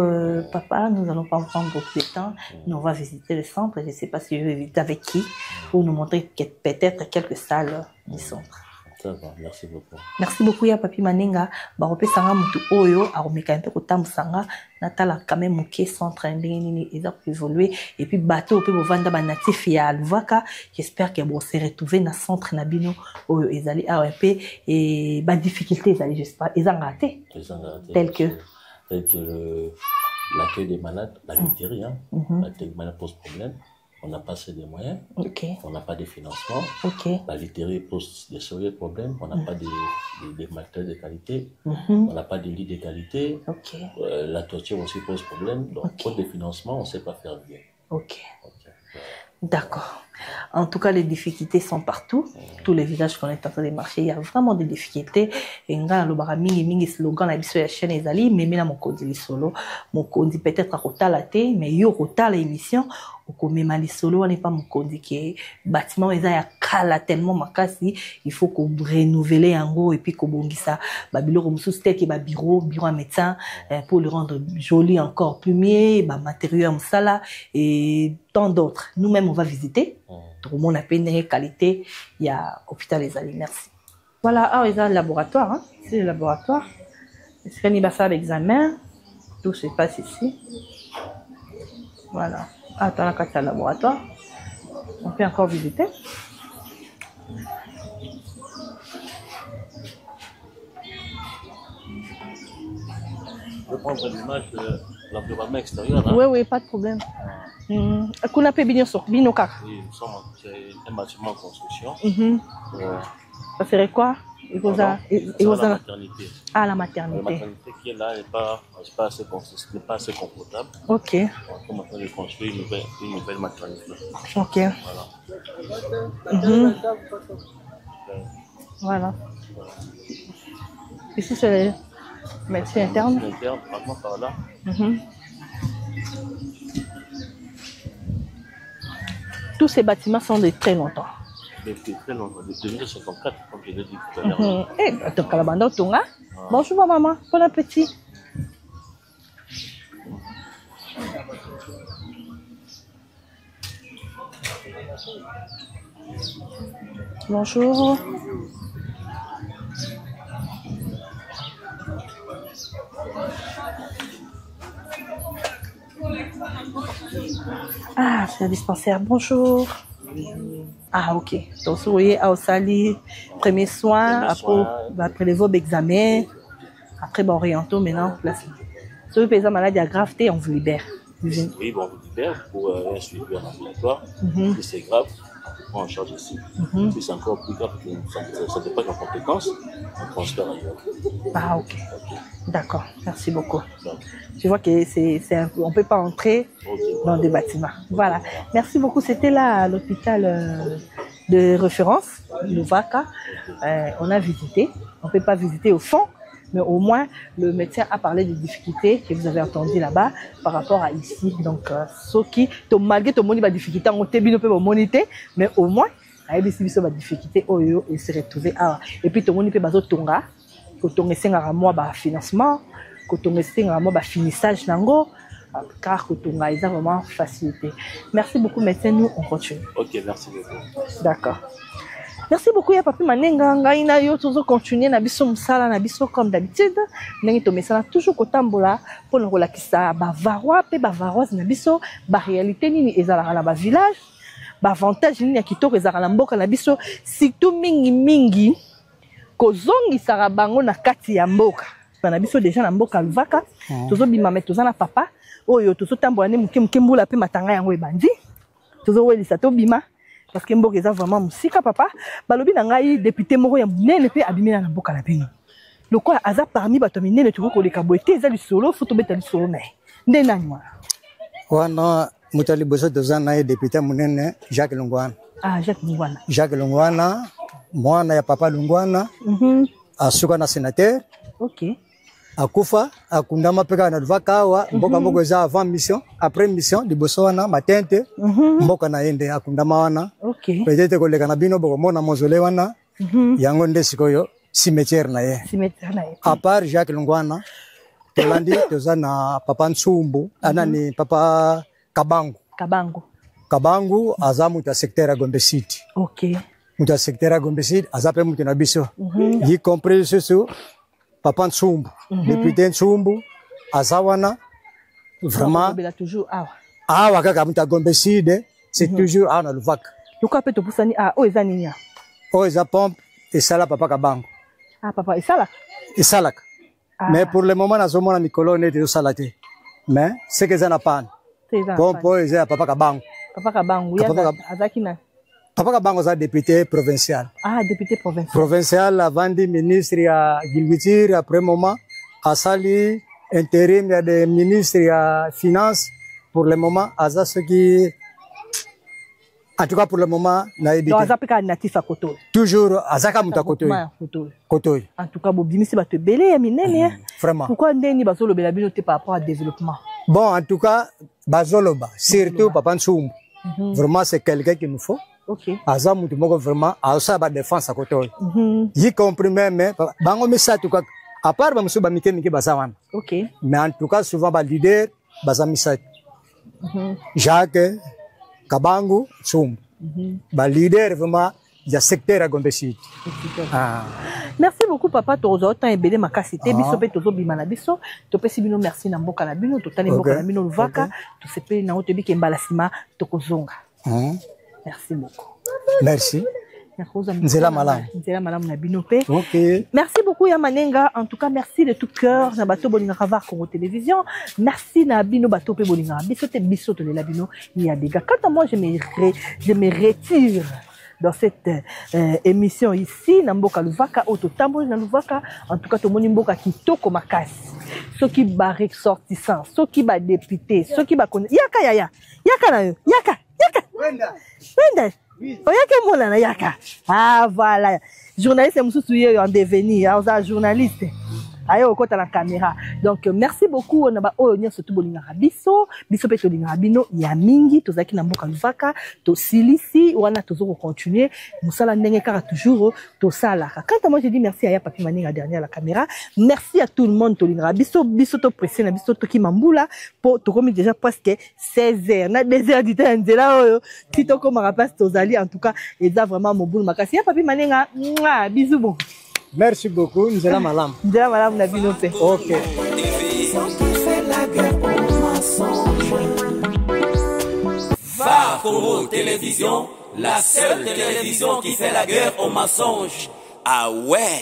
papa. Nous allons pas prendre beaucoup de temps. Nous, on va visiter le centre. Je ne sais pas si je vais visiter avec qui pour nous montrer peut-être quelques salles du centre. Ça va, merci beaucoup. Merci beaucoup, ya papi Manenga. Barope sanga mutu oyo, aromeka mpe kotamu sanga, natala quand même moké centre ndeni eza pour évoluer et puis bateau pe bovanda ba natif ya Luvaka. J'espère que bon se retrouver na centre na bino oyo ezali AOP et ba difficulté ezali j'espère ezanga raté. Tel que l'accueil des malades, la literie, hein. L'accueil des malades pose problème. On n'a pas assez de moyens, on n'a pas de financement, la literie pose des sérieux problèmes, on n'a pas de matériel de qualité, on n'a pas de lits de qualité, la torture aussi pose problème, donc faute de financement, on ne sait pas faire bien. Ok. D'accord. En tout cas, les difficultés sont partout. Tous les villages qu'on est en train de marcher, il y a vraiment des difficultés. Et nga lobara mingi slogan la biso ya chaîne ezali meme na mokonzi lisolo. Mokonzi peut-être akotala te, mais yo kotala émission okomema lisolo on n'est pas mokonzi qui bâtiment eza ya kala tellement makasi, il faut qu'on renouveler yango et puis ko bongisa ba biloko mususu te ke ba bureau à médecin pour le rendre joli encore plus mieux, ba matériaux musala et tant d'autres. Nous-mêmes on va visiter. Tout le monde a peine qualité, il y a hôpital les alliés. Merci. Voilà, ah, il y a le laboratoire, hein. C'est le laboratoire. Est-ce qu'il y a un examen? Tout se passe ici. Voilà. Attends, là, quand le laboratoire, on peut encore visiter. Je vais prendre l'image de l'environnement extérieur. Hein? Oui, oui, pas de problème. Qu'on appelle Binoka. Oui, c'est un bâtiment en construction. Ça serait quoi? La maternité. Ah, la maternité. La maternité qui est là n'est pas assez confortable. Ok. On est en train de construire une nouvelle maternité. Ok. Voilà. Voilà. Ici, c'est le médecin interne. L'interne, franchement, par là. Tous ces bâtiments sont de très longtemps. Depuis très longtemps, depuis 1954, comme je l'ai dit tout à l'heure. Donc, Kalabanda Tonga. Bonjour, maman. Bon appétit. Bonjour. Ah, c'est un dispensaire. Bonjour. Ah, ok. Donc, vous voyez, au sali, premier soin, après les vos examens, après, bon, orientaux, maintenant, là, si vous avez maladie à gravité, on vous libère. Oui, bon, on vous libère pour un suivi en ambulatoire. Si c'est grave, on prend en charge ici. Si c'est encore plus grave, ça dépend de nos compétences, on transfère ailleurs. Ah, ok. D'accord, merci beaucoup. Tu vois que on ne peut pas entrer dans des bâtiments. Voilà. Merci beaucoup. C'était là l'hôpital de référence, le VACA. On a visité. On ne peut pas visiter au fond, mais au moins le médecin a parlé des difficultés que vous avez entendues là-bas par rapport à ici. Donc, malgré ton difficulté, on peut moniter, mais au moins, il y a des difficultés et se retrouver. Et puis, tout le monde peut baser tonga. Quand on essaie de financement, quand on essaie de finissage, car quand on a vraiment facilité. Merci beaucoup, médecin. Nous, on continue. Ok, merci beaucoup. D'accord. Merci beaucoup, ya papi manenga ngai na yo toujours continuer na biso musala na biso comme d'habitude. Ndenge to mesana toujours kotambola pour na kolakisa ba varwa pe ba varwas na biso ba réalité nini ezala na ba village, ba avantage nini ya kitoko ezala na mboka na biso, surtout mingi kozongisa bango na kati ya mboka. Na biso déjà na mboka Luvaka, tozo bimame toza na papa oyo tozo tambola ne muke mbula pe matanga yango ebandi. Tozo welisa to bima parce que mboka eza vraiment musika papa. Balobi na ngai député moko ya munene pe abimina na mboka na bino. Lokola aza parmi bato minene toko koleka boete eza lisolo foto beta lisolo na nde nani wana mutali boso toza na député munene Jacques Lungwana. Ah, Jacques Lungwana. Jacques Lungwana, mwana ya papa Lungwana. Asuka na sénateur. OK. Akufa akundama peka na Luvaka awa mboka moko eza avant mission, après mission liboso wana matente mboka na yende akundama wana. OK. Peut-être koleka na bino boko mona mozole wana yango nde sikoyo cimetière na ye. Cimetière na ye. À part Jacques Lungwana tolandi toza na papa Nsumbu anani papa Kabangu aza mutu ya secteur ya Gombe City. OK. Mutu ya secteur ya Gombe City aza pe mutu na biso. Y compris susu papa Nsumbu, député Nsumbu aza wana vraiment toujours awa kaka mutu ya Gombe City c'est toujours awa na Luvaka. Luka pe to pusani o eza nini ya? O eza pompe esala papa Kabangu. Ah papa esala? Esalaka. Mais pour le moment nazomona mikolo neti osala te. Mais c'est que ça n'a pas. Pompe eza papa Kabangu. Papa Kabangu ya azaki na Papa Kabango est député provincial. Ah, député provincial. Provincial, avant du ministre à Gilvitir, après moment, à Sali, intérim, il y a des ministres à Finances, pour le moment, Aza ce qui. En tout cas, pour le moment, naïbi. Donc, Aza peka natif à Koto. Toujours, Azaka muta Koto. Koto. En tout cas, Bobimi, c'est te belé, Aminene. Vraiment. Pourquoi Ndeni Bazolo Belabino par rapport au développement? Bon, en tout cas, Bazoloba, surtout Papa Nsoum. Vraiment, c'est quelqu'un qu'il nous faut. Ok. Aza mutu moko vraiment, Aza ba défense à Koto. Y compris même, Bango Missa, en tout cas, à part Bamsou Bamike Mike Bazawan. Ok. Mais en tout cas, souvent, ba leader, Bazamissa. Jacques, Kabangu, Soum. Ba leader vraiment, il y a secteur à Gondessi. Merci beaucoup papa tozo temps ebele makasité biso pe tozo bimana biso to pesi bino merci na mboka na bino to tali mboka na bino luvaka to sepeli na oto bi kembala sima to kozonga. Merci beaucoup. Merci. Nzela malam. Nzela malam na bino pe. OK. Merci beaucoup ya Manenga, en tout cas merci de tout cœur na bato bolinga Ravar Congo Télévision. Merci na bino bato pe bolinga biso te biso to la bino il y a des gars. Quant à moi je me retire dans cette émission ici, Namboka Luvaka, Ototambo, Naluvaka, en tout cas, tout le monde Mboka qui toko makasi. Ceux qui bat ressortissants, ceux qui bat député, ceux qui bat connaître. Yaka, yaka. Wenda. Oyaka molana yaka. Ah, voilà. Journaliste, je en devenir, journaliste. Ayo okota la caméra. Donc merci beaucoup on a oyo nyonso to bolinga biso biso pe to linga bino ya mingi tozaki na mboka Luvaka to silisi wana tozo continuer musala ndenge kaka toujours to sala. Quand moi je dis merci à Papi Manenga derrière la caméra, merci à tout le monde to linga biso to pressé na biso to ki mambula pour to comme déjà presque 16h na 2h du temps nzela oyo ti to comme rapace tozali en tout cas et ça vraiment mon boule makasi ya Papi Manenga bisous bon. Merci beaucoup, Nzela Malam. Nzela Malam na bino pe. OK. VAR Congo Télévision, la seule télévision qui fait la guerre aux mensonges. Ah ouais.